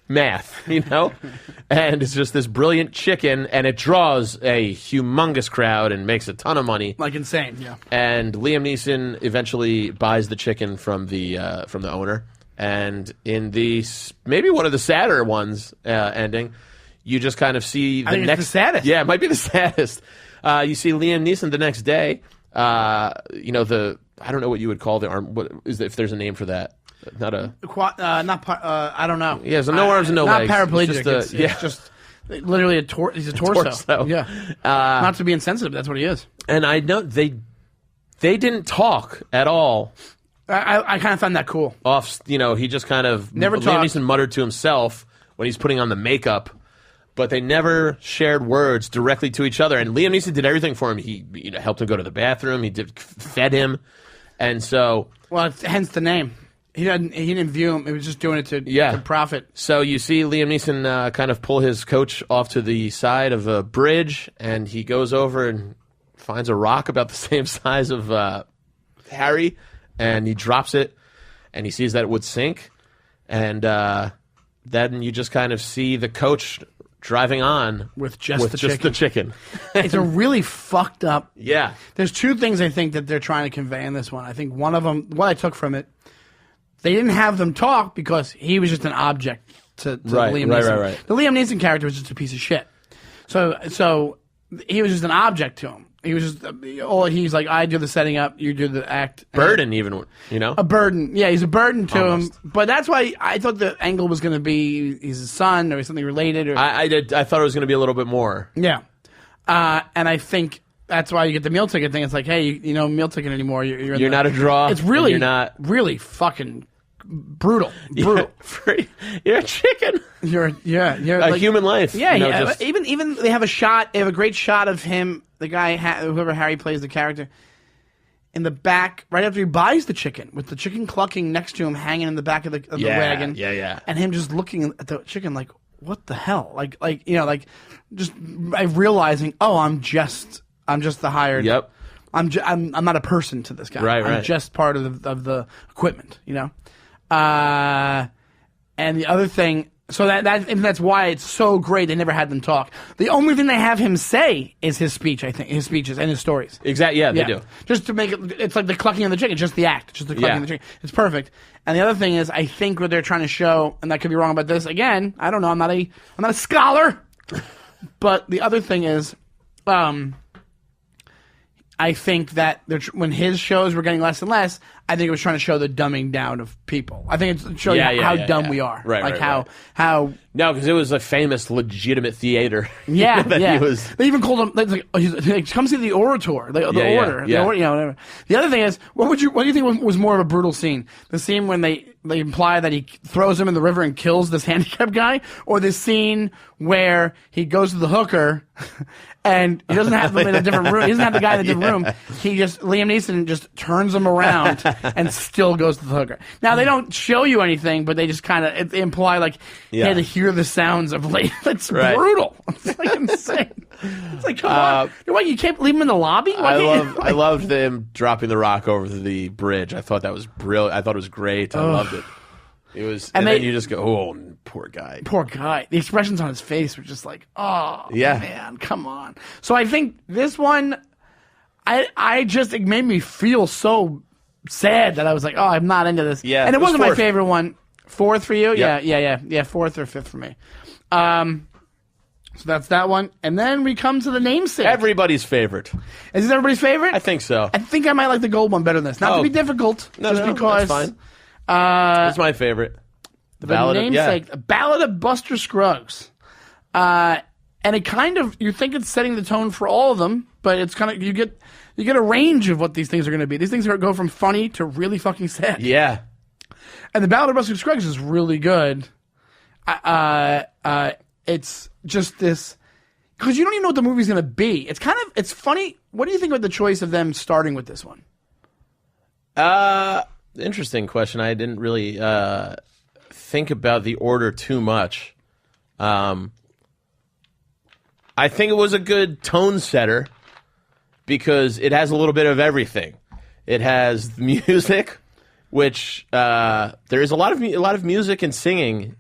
Speaker 4: math, and it's just this brilliant chicken, and it draws a humongous crowd and makes a ton of money,
Speaker 3: like insane. Yeah.
Speaker 4: And Liam Neeson eventually buys the chicken from the owner, and in the maybe one of the sadder ones ending, you just kind of see the next.
Speaker 3: It's the saddest.
Speaker 4: Yeah, it might be the saddest. You see Liam Neeson the next day. I don't know what you would call the arm. What is if there's a name for that? Not a
Speaker 3: I don't know.
Speaker 4: Yeah, so no arms and no
Speaker 3: not
Speaker 4: legs.
Speaker 3: Not paraplegic. It's just Literally he's a torso. Yeah. Not to be insensitive, that's what he is.
Speaker 4: And I know they didn't talk at all.
Speaker 3: I kind of found that cool.
Speaker 4: He just kind of
Speaker 3: never
Speaker 4: Liam
Speaker 3: talked.
Speaker 4: Neeson muttered to himself when he's putting on the makeup, but they never shared words directly to each other. And Liam Neeson did everything for him. He helped him go to the bathroom. He fed him, and so
Speaker 3: hence the name. He didn't view him. He was just doing it to profit.
Speaker 4: So you see Liam Neeson kind of pull his coach off to the side of a bridge, and he goes over and finds a rock about the same size of Harry, and he drops it, and he sees that it would sink, and then you just kind of see the coach driving on
Speaker 3: with just
Speaker 4: the chicken.
Speaker 3: It's a really fucked up.
Speaker 4: Yeah.
Speaker 3: There's two things I think that they're trying to convey in this one. I think one of them, what I took from it, they didn't have them talk because he was just an object to Liam Neeson.
Speaker 4: Right.
Speaker 3: The Liam Neeson character was just a piece of shit. So he was just an object to him. He was just he's like, I do the setting up, you do the act.
Speaker 4: Burden, even,
Speaker 3: a burden. Yeah, he's a burden to
Speaker 4: Almost.
Speaker 3: him. But that's why I thought the angle was going to be he's his son or something related. Or
Speaker 4: I thought it was going to be a little bit more.
Speaker 3: Yeah, and I think that's why you get the meal ticket thing. It's like, hey, you know, meal ticket anymore. You're
Speaker 4: not a draw.
Speaker 3: It's really,
Speaker 4: you're not
Speaker 3: really fucking brutal.
Speaker 4: You're a chicken.
Speaker 3: You're
Speaker 4: a human life.
Speaker 3: Yeah, even they have a shot. They have a great shot of him, the guy, whoever Harry plays the character, in the back right after he buys the chicken, with the chicken clucking next to him, hanging in the back of the wagon.
Speaker 4: Yeah.
Speaker 3: And him just looking at the chicken like, what the hell? Like just realizing, oh, I'm just the hired.
Speaker 4: Yep.
Speaker 3: I'm not a person to this guy.
Speaker 4: Right.
Speaker 3: I'm just part of the equipment. And the other thing, so that's why it's so great they never had them talk. The only thing they have him say is his speech, I think, his speeches and his stories.
Speaker 4: Exactly, yeah, they do.
Speaker 3: Just to make it's like the clucking of the chicken, just the act, just the clucking of the chicken. It's perfect. And the other thing is, I think what they're trying to show, and I could be wrong about this, again, I don't know, I'm not a scholar, but the other thing is, I think that when his shows were getting less and less, I think it was trying to show the dumbing down of people. I think it's showing how dumb we are.
Speaker 4: Right,
Speaker 3: how
Speaker 4: no, because it was a famous, legitimate theater.
Speaker 3: Yeah,
Speaker 4: He was.
Speaker 3: They even called him like, come see the orator, the order.
Speaker 4: Yeah.
Speaker 3: Whatever. The other thing is, what do you think was more of a brutal scene? The scene when they imply that he throws him in the river and kills this handicapped guy, or the scene where he goes to the hooker and he doesn't have them in a different room. He doesn't have the guy in a different room. Liam Neeson just turns him around and still goes to the hooker. Now they don't show you anything, but they just kind of imply like he had to hear the sounds of late. That's brutal. It's like insane. It's like, come on. What, you can't leave him in the lobby?
Speaker 4: I loved them dropping the rock over the bridge. I thought that was brilliant. I thought it was great. I loved it. It was, and then you just go, oh, poor guy.
Speaker 3: Poor guy. The expressions on his face were just like, oh, man, come on. So I think this one, it made me feel so sad that I was like, oh, I'm not into this.
Speaker 4: Yeah,
Speaker 3: and it wasn't
Speaker 4: fourth.
Speaker 3: my favorite one. Fourth for you?
Speaker 4: Yep.
Speaker 3: Yeah. Fourth or fifth for me. So that's that one. And then we come to the namesake.
Speaker 4: Everybody's favorite.
Speaker 3: Is this everybody's favorite?
Speaker 4: I think so.
Speaker 3: I think I might like the gold one better than this. Not to be difficult, just because.
Speaker 4: That's fine. It's my favorite.
Speaker 3: The namesake, Ballad of Buster Scruggs. And it kind of, you think it's setting the tone for all of them, but it's kind of, you get a range of what these things are going to be. These things go from funny to really fucking sad.
Speaker 4: Yeah.
Speaker 3: And the Ballad of Buster Scruggs is really good. It's just this, because you don't even know what the movie's going to be. It's funny. What do you think about the choice of them starting with this one?
Speaker 4: Interesting question. I didn't really think about the order too much. I think it was a good tone setter because it has a little bit of everything. It has music, which there is a lot of music and singing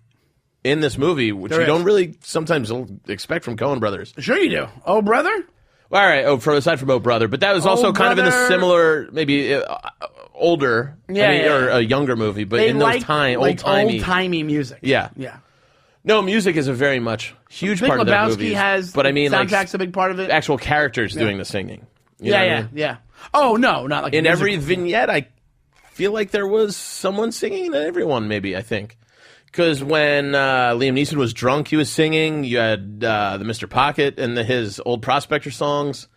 Speaker 4: in this movie, which you don't really sometimes expect from Coen Brothers.
Speaker 3: Sure you do. Oh, brother?
Speaker 4: All right. Aside from Oh, Brother, but that was also kind of in the similar, maybe older, or a younger movie, but in those
Speaker 3: old-timey music.
Speaker 4: Yeah. No, music is a very much huge part of that movie. But I mean,
Speaker 3: soundtrack's a big part of it.
Speaker 4: Actual characters doing the singing. You know what I mean?
Speaker 3: Yeah. Oh no, not like
Speaker 4: in every vignette. I feel like there was someone singing in everyone. Maybe I think Because when Liam Neeson was drunk, he was singing. You had the Mr. Pocket and his old Prospector songs.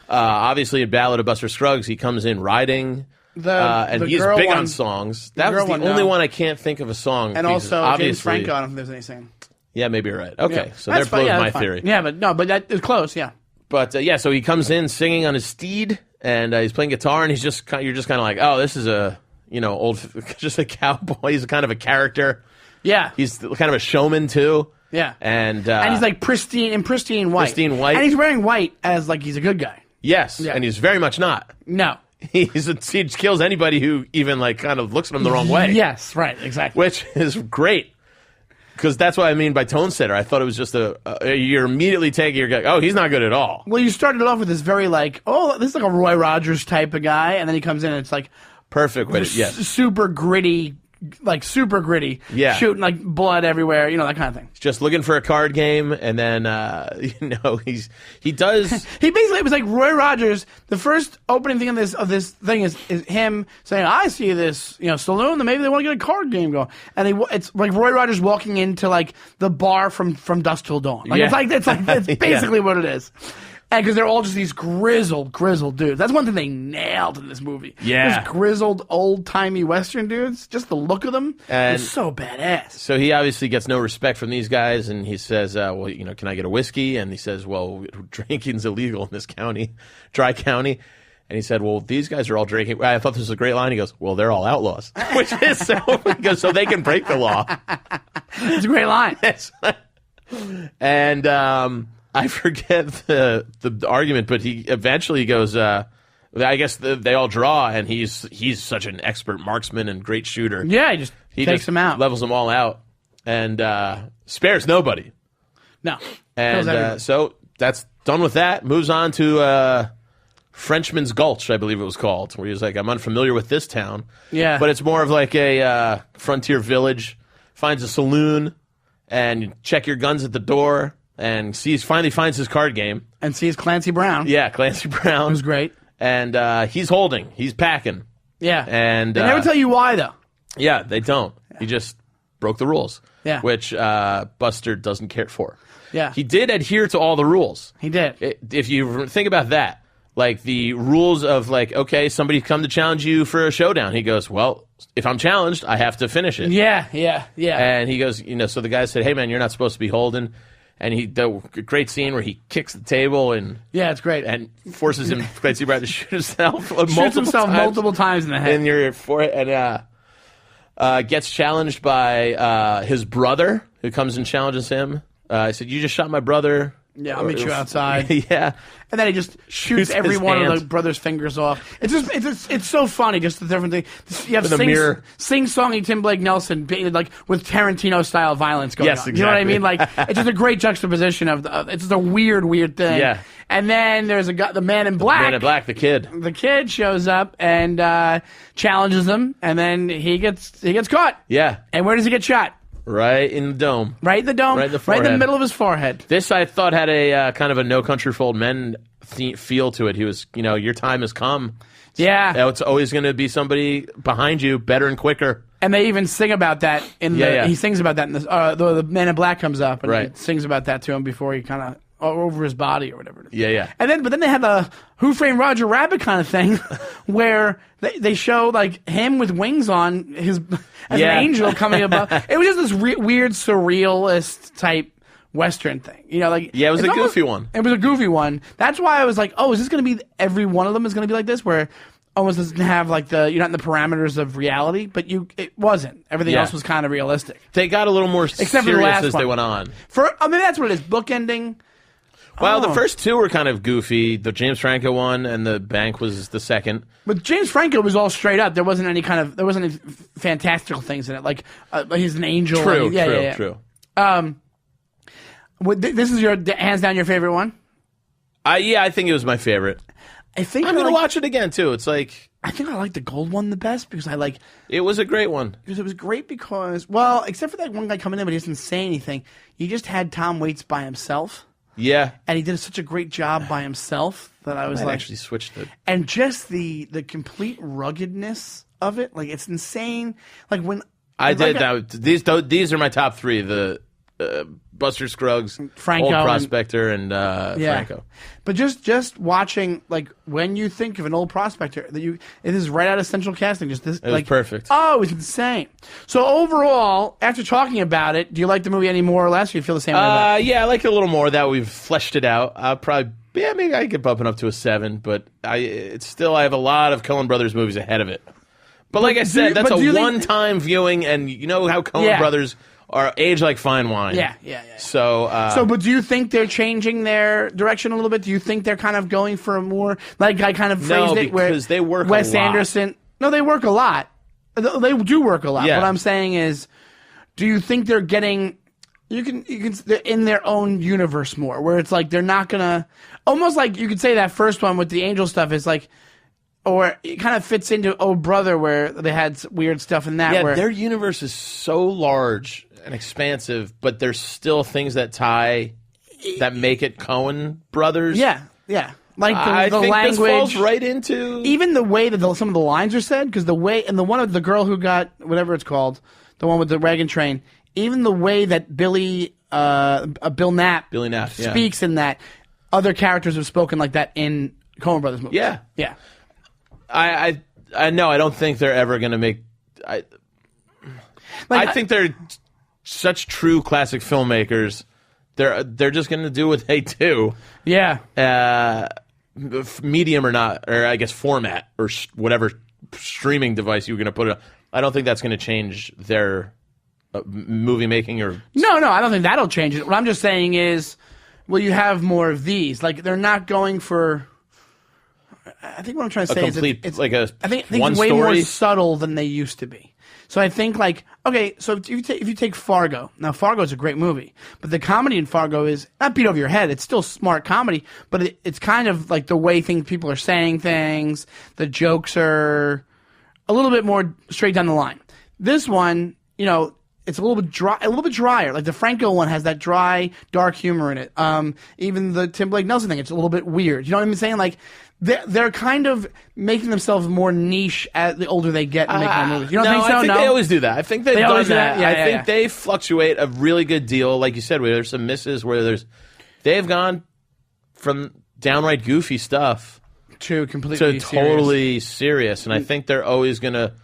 Speaker 4: Obviously, in Ballad of Buster Scruggs, he comes in riding. And he's big on songs. That was the only one I can't think of a song.
Speaker 3: And also, James Franco, I don't think there's any singing.
Speaker 4: Yeah, maybe you're right. Okay, so there blows my theory.
Speaker 3: Yeah, but that is close, yeah.
Speaker 4: But, so he comes in singing on his steed, and he's playing guitar, and you're just kind of like, oh, this is just a cowboy. He's kind of a character.
Speaker 3: Yeah.
Speaker 4: He's kind of a showman, too.
Speaker 3: Yeah.
Speaker 4: And
Speaker 3: he's like pristine white.
Speaker 4: Pristine white.
Speaker 3: And he's wearing white as like he's a good guy.
Speaker 4: Yes, and he's very much not.
Speaker 3: No.
Speaker 4: He kills anybody who even like kind of looks at him the wrong way.
Speaker 3: Yes, right, exactly.
Speaker 4: Which is great. Because that's what I mean by tone setter. I thought it was just you're immediately taking your guy, oh, he's not good at all.
Speaker 3: Well, you started off with this very like, oh, this is like a Roy Rogers type of guy, and then he comes in and it's like
Speaker 4: perfect way to, yes.
Speaker 3: Super gritty,
Speaker 4: yeah,
Speaker 3: shooting like blood everywhere, that kind of thing.
Speaker 4: He's just looking for a card game, and then he does.
Speaker 3: He basically, it was like Roy Rogers. The first opening thing of this thing is him saying, "I see this saloon, that maybe they want to get a card game going," and it's like Roy Rogers walking into like the bar from Dusk Till Dawn. Like it's basically what it is. And because they're all just these grizzled dudes. That's one thing they nailed in this movie.
Speaker 4: Yeah.
Speaker 3: Those grizzled, old-timey Western dudes, just the look of them is so badass.
Speaker 4: So he obviously gets no respect from these guys, and he says, well, can I get a whiskey? And he says, well, drinking's illegal in this county, Dry County. And he said, well, these guys are all drinking. I thought this was a great line. He goes, well, they're all outlaws. Which is so they can break the law.
Speaker 3: It's a great line.
Speaker 4: And I forget the argument, but he eventually goes, I guess they all draw, and he's such an expert marksman and great shooter.
Speaker 3: Yeah, he takes them out.
Speaker 4: Levels them all out, and spares nobody.
Speaker 3: No.
Speaker 4: And so that's done with that. Moves on to Frenchman's Gulch, I believe it was called, where he was like, I'm unfamiliar with this town.
Speaker 3: Yeah.
Speaker 4: But it's more of like a frontier village. Finds a saloon, and you check your guns at the door. And finally finds his card game.
Speaker 3: And sees Clancy Brown.
Speaker 4: Yeah, Clancy Brown.
Speaker 3: Who's great.
Speaker 4: And he's holding. He's packing.
Speaker 3: Yeah.
Speaker 4: And
Speaker 3: they never tell you why, though.
Speaker 4: Yeah, they don't. He just broke the rules.
Speaker 3: Yeah.
Speaker 4: Which Buster doesn't care for.
Speaker 3: Yeah.
Speaker 4: He did adhere to all the rules.
Speaker 3: He did.
Speaker 4: If you think about that, like the rules of like, okay, somebody come to challenge you for a showdown. He goes, well, if I'm challenged, I have to finish it.
Speaker 3: Yeah.
Speaker 4: And he goes, so the guy said, hey, man, you're not supposed to be holding. And the great scene where he kicks the table and
Speaker 3: it's great,
Speaker 4: and forces him Clancy Brown to shoot himself
Speaker 3: multiple times in the head
Speaker 4: in your forehead, and gets challenged by his brother, who comes and challenges him. He said, "You just shot my brother."
Speaker 3: Yeah, I'll meet you outside.
Speaker 4: Yeah.
Speaker 3: And then he just shoots every one of the brother's fingers off. It's so funny, just the different thing. You have sing-songy Tim Blake Nelson, like with Tarantino-style violence going on.
Speaker 4: Exactly.
Speaker 3: You know what I mean? Like, it's just a great juxtaposition of it's just a weird thing.
Speaker 4: Yeah.
Speaker 3: And then there's the Man in Black.
Speaker 4: Man in Black, the kid.
Speaker 3: The kid shows up and challenges him, and then he gets caught.
Speaker 4: Yeah.
Speaker 3: And where does he get shot?
Speaker 4: Right in the dome.
Speaker 3: Right in the dome.
Speaker 4: Right in the forehead.
Speaker 3: Right in the middle of his forehead.
Speaker 4: This, I thought, had a kind of a No Country for Old Men feel to it. He was, your time has come.
Speaker 3: Yeah.
Speaker 4: It's always going to be somebody behind you, better and quicker.
Speaker 3: And they even sing about that in the. He sings about that in the Man in Black comes up and he sings about that to him before he kind of over his body or whatever.
Speaker 4: Yeah.
Speaker 3: And then they had the Who Framed Roger Rabbit kind of thing, where they show like him with wings on as an angel coming above. It was just this weird surrealist type Western thing, it
Speaker 4: was a goofy one.
Speaker 3: It was a goofy one. That's why I was like, oh, is this going to be every one of them is going to be like this, where almost doesn't have like you're not in the parameters of reality, but it wasn't. Everything else was kind of realistic.
Speaker 4: They got a little more
Speaker 3: Except
Speaker 4: serious
Speaker 3: for the last
Speaker 4: as
Speaker 3: one.
Speaker 4: they went on.
Speaker 3: That's what it is. Bookending.
Speaker 4: Well, the first two were kind of goofy. The James Franco one and the bank was the second.
Speaker 3: But James Franco was all straight up. There wasn't any fantastical things in it. Like he's an angel.
Speaker 4: True.
Speaker 3: This is your hands down your favorite one?
Speaker 4: I think it was my favorite.
Speaker 3: I think
Speaker 4: I'm going to watch it again too. It's like
Speaker 3: I think I like the gold one the best because
Speaker 4: it was a great one.
Speaker 3: Because it was great because except for that one guy coming in but he doesn't say anything. You just had Tom Waits by himself.
Speaker 4: Yeah.
Speaker 3: And he did such a great job by himself that I was
Speaker 4: actually switched it.
Speaker 3: And just the complete ruggedness of it, like it's insane. Like when
Speaker 4: I did. These are my top three. The Buster Scruggs,
Speaker 3: Franco,
Speaker 4: Old Prospector, and Franco.
Speaker 3: But just watching, like, when you think of an Old Prospector, it is right out of Central Casting. Just this,
Speaker 4: It was perfect.
Speaker 3: Oh, it's insane. So overall, after talking about it, do you like the movie any more or less? Or you feel the same way about it?
Speaker 4: Yeah, I like it a little more that we've fleshed it out. Maybe I could bump it up to a 7, but I have a lot of Coen Brothers movies ahead of it. But like I said, that's a one-time viewing, and you know how Coen Brothers are aged like fine wine.
Speaker 3: Yeah.
Speaker 4: So,
Speaker 3: but do you think they're changing their direction a little bit? Do you think they're kind of going for a more, like I kind of phrased it, where
Speaker 4: because they work
Speaker 3: Wes
Speaker 4: a lot.
Speaker 3: Anderson? No, they work a lot. They do work a lot.
Speaker 4: Yeah.
Speaker 3: What I'm saying is, do you think they're getting? They're in their own universe more, where it's like they're not gonna. Almost like you could say that first one with the angel stuff is like. Or it kind of fits into Oh Brother, where they had weird stuff in that.
Speaker 4: Yeah,
Speaker 3: where
Speaker 4: their universe is so large and expansive, but there's still things that make it Coen Brothers.
Speaker 3: Yeah. Like
Speaker 4: I
Speaker 3: the
Speaker 4: think
Speaker 3: language,
Speaker 4: this falls right into
Speaker 3: even the way that some of the lines are said. Because the way and the one of the girl who got whatever it's called, the one with the wagon train, even the way that Bill Knapp speaks in that, other characters have spoken like that in Coen Brothers movies.
Speaker 4: Yeah. I know. I don't think they're ever going to make. I think they're such true classic filmmakers. They're just going to do what they do.
Speaker 3: Yeah.
Speaker 4: Medium or not, or I guess format or whatever streaming device you were going to put it on. I don't think that's going to change their movie making or.
Speaker 3: No. I don't think that'll change it. What I'm just saying is, will you have more of these? Like they're not going for. I think what I'm trying to say is it's
Speaker 4: like a
Speaker 3: I think
Speaker 4: one
Speaker 3: it's way
Speaker 4: story.
Speaker 3: more subtle than they used to be. So I think so if you take Fargo, now Fargo is a great movie, but the comedy in Fargo is not beat over your head. It's still smart comedy, but it's kind of like the way people are saying things. The jokes are a little bit more straight down the line. This one, it's a little bit drier. Like the Franco one has that dry, dark humor in it. Even the Tim Blake Nelson thing, it's a little bit weird. You know what I'm saying? Like they're kind of making themselves more niche as the older they get in making their movies. You don't think so?
Speaker 4: I think they always do that. I think they've done that.
Speaker 3: Yeah,
Speaker 4: I think they fluctuate a really good deal. Like you said, where there's some misses, they've gone from downright goofy stuff
Speaker 3: to completely
Speaker 4: totally serious. And I think they're always going to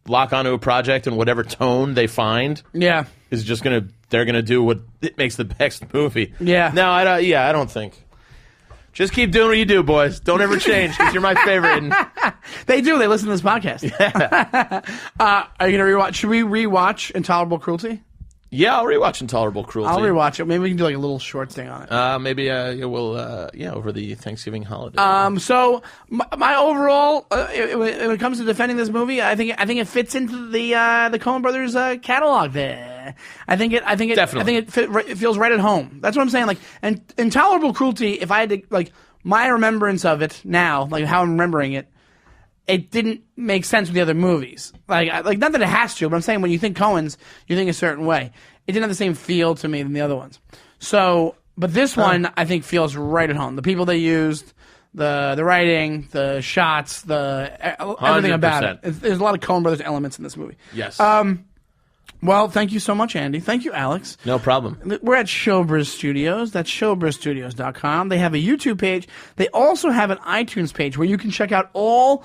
Speaker 4: lock onto a project and whatever tone they find is just they're going to do what it makes the best movie.
Speaker 3: Yeah.
Speaker 4: No, I don't think. Just keep doing what you do, boys. Don't ever change because you're my favorite.
Speaker 3: They do. They listen to this podcast.
Speaker 4: Yeah.
Speaker 3: Are you going to rewatch? Should we rewatch Intolerable Cruelty?
Speaker 4: Yeah, I'll rewatch Intolerable Cruelty.
Speaker 3: I'll rewatch it. Maybe we can do like a little short thing on it.
Speaker 4: Maybe we'll over the Thanksgiving holiday.
Speaker 3: So my overall, when it comes to defending this movie, I think it fits into the Coen Brothers catalog there. I think it
Speaker 4: Definitely.
Speaker 3: it feels right at home. That's what I'm saying. Like, and Intolerable Cruelty, if I had to my remembrance of it now, like how I'm remembering it. It didn't make sense with the other movies. Like not that it has to, but I'm saying when you think Coen's, you think a certain way. It didn't have the same feel to me than the other ones. So, but this one I think feels right at home. The people they used, the writing, the shots, everything about it. There's a lot of Coen Brothers elements in this movie.
Speaker 4: Yes.
Speaker 3: Well, thank you so much, Andy. Thank you, Alex.
Speaker 4: No problem.
Speaker 3: We're at Showbiz Studios. That's showbizstudios.com. They have a YouTube page. They also have an iTunes page where you can check out all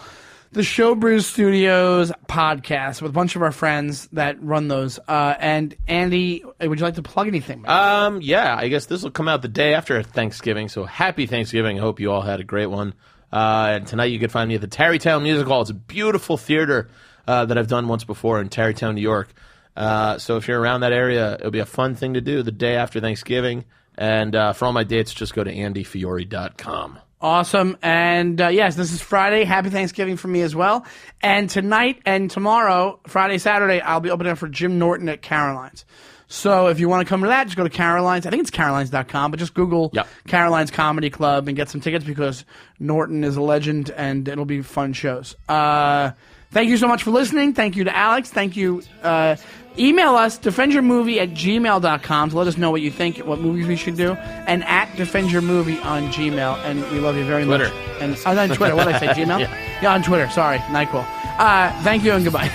Speaker 3: the Showbiz Studios podcasts with a bunch of our friends that run those. And Andy, would you like to plug anything?
Speaker 4: Yeah, I guess this will come out the day after Thanksgiving. So happy Thanksgiving. I hope you all had a great one. And tonight you can find me at the Tarrytown Music Hall. It's a beautiful theater that I've done once before in Tarrytown, New York. So if you're around that area, it'll be a fun thing to do the day after Thanksgiving. And for all my dates, just go to andyfiore.com.
Speaker 3: Awesome. And yes, this is Friday. Happy Thanksgiving for me as well. And tonight and tomorrow, Friday, Saturday, I'll be opening up for Jim Norton at Caroline's. So if you want to come to that, just go to Caroline's. I think it's Carolines.com, but just Google Caroline's Comedy Club and get some tickets because Norton is a legend and it'll be fun shows. Thank you so much for listening. Thank you to Alex. Thank you. Email us, defendyourmovie@gmail.com to let us know what you think, what movies we should do, and at defendyourmovie on Gmail. And we love you very much.
Speaker 4: Twitter.
Speaker 3: And on Twitter. What did I say, Gmail? Yeah, on Twitter. Sorry. NyQuil. Thank you and goodbye.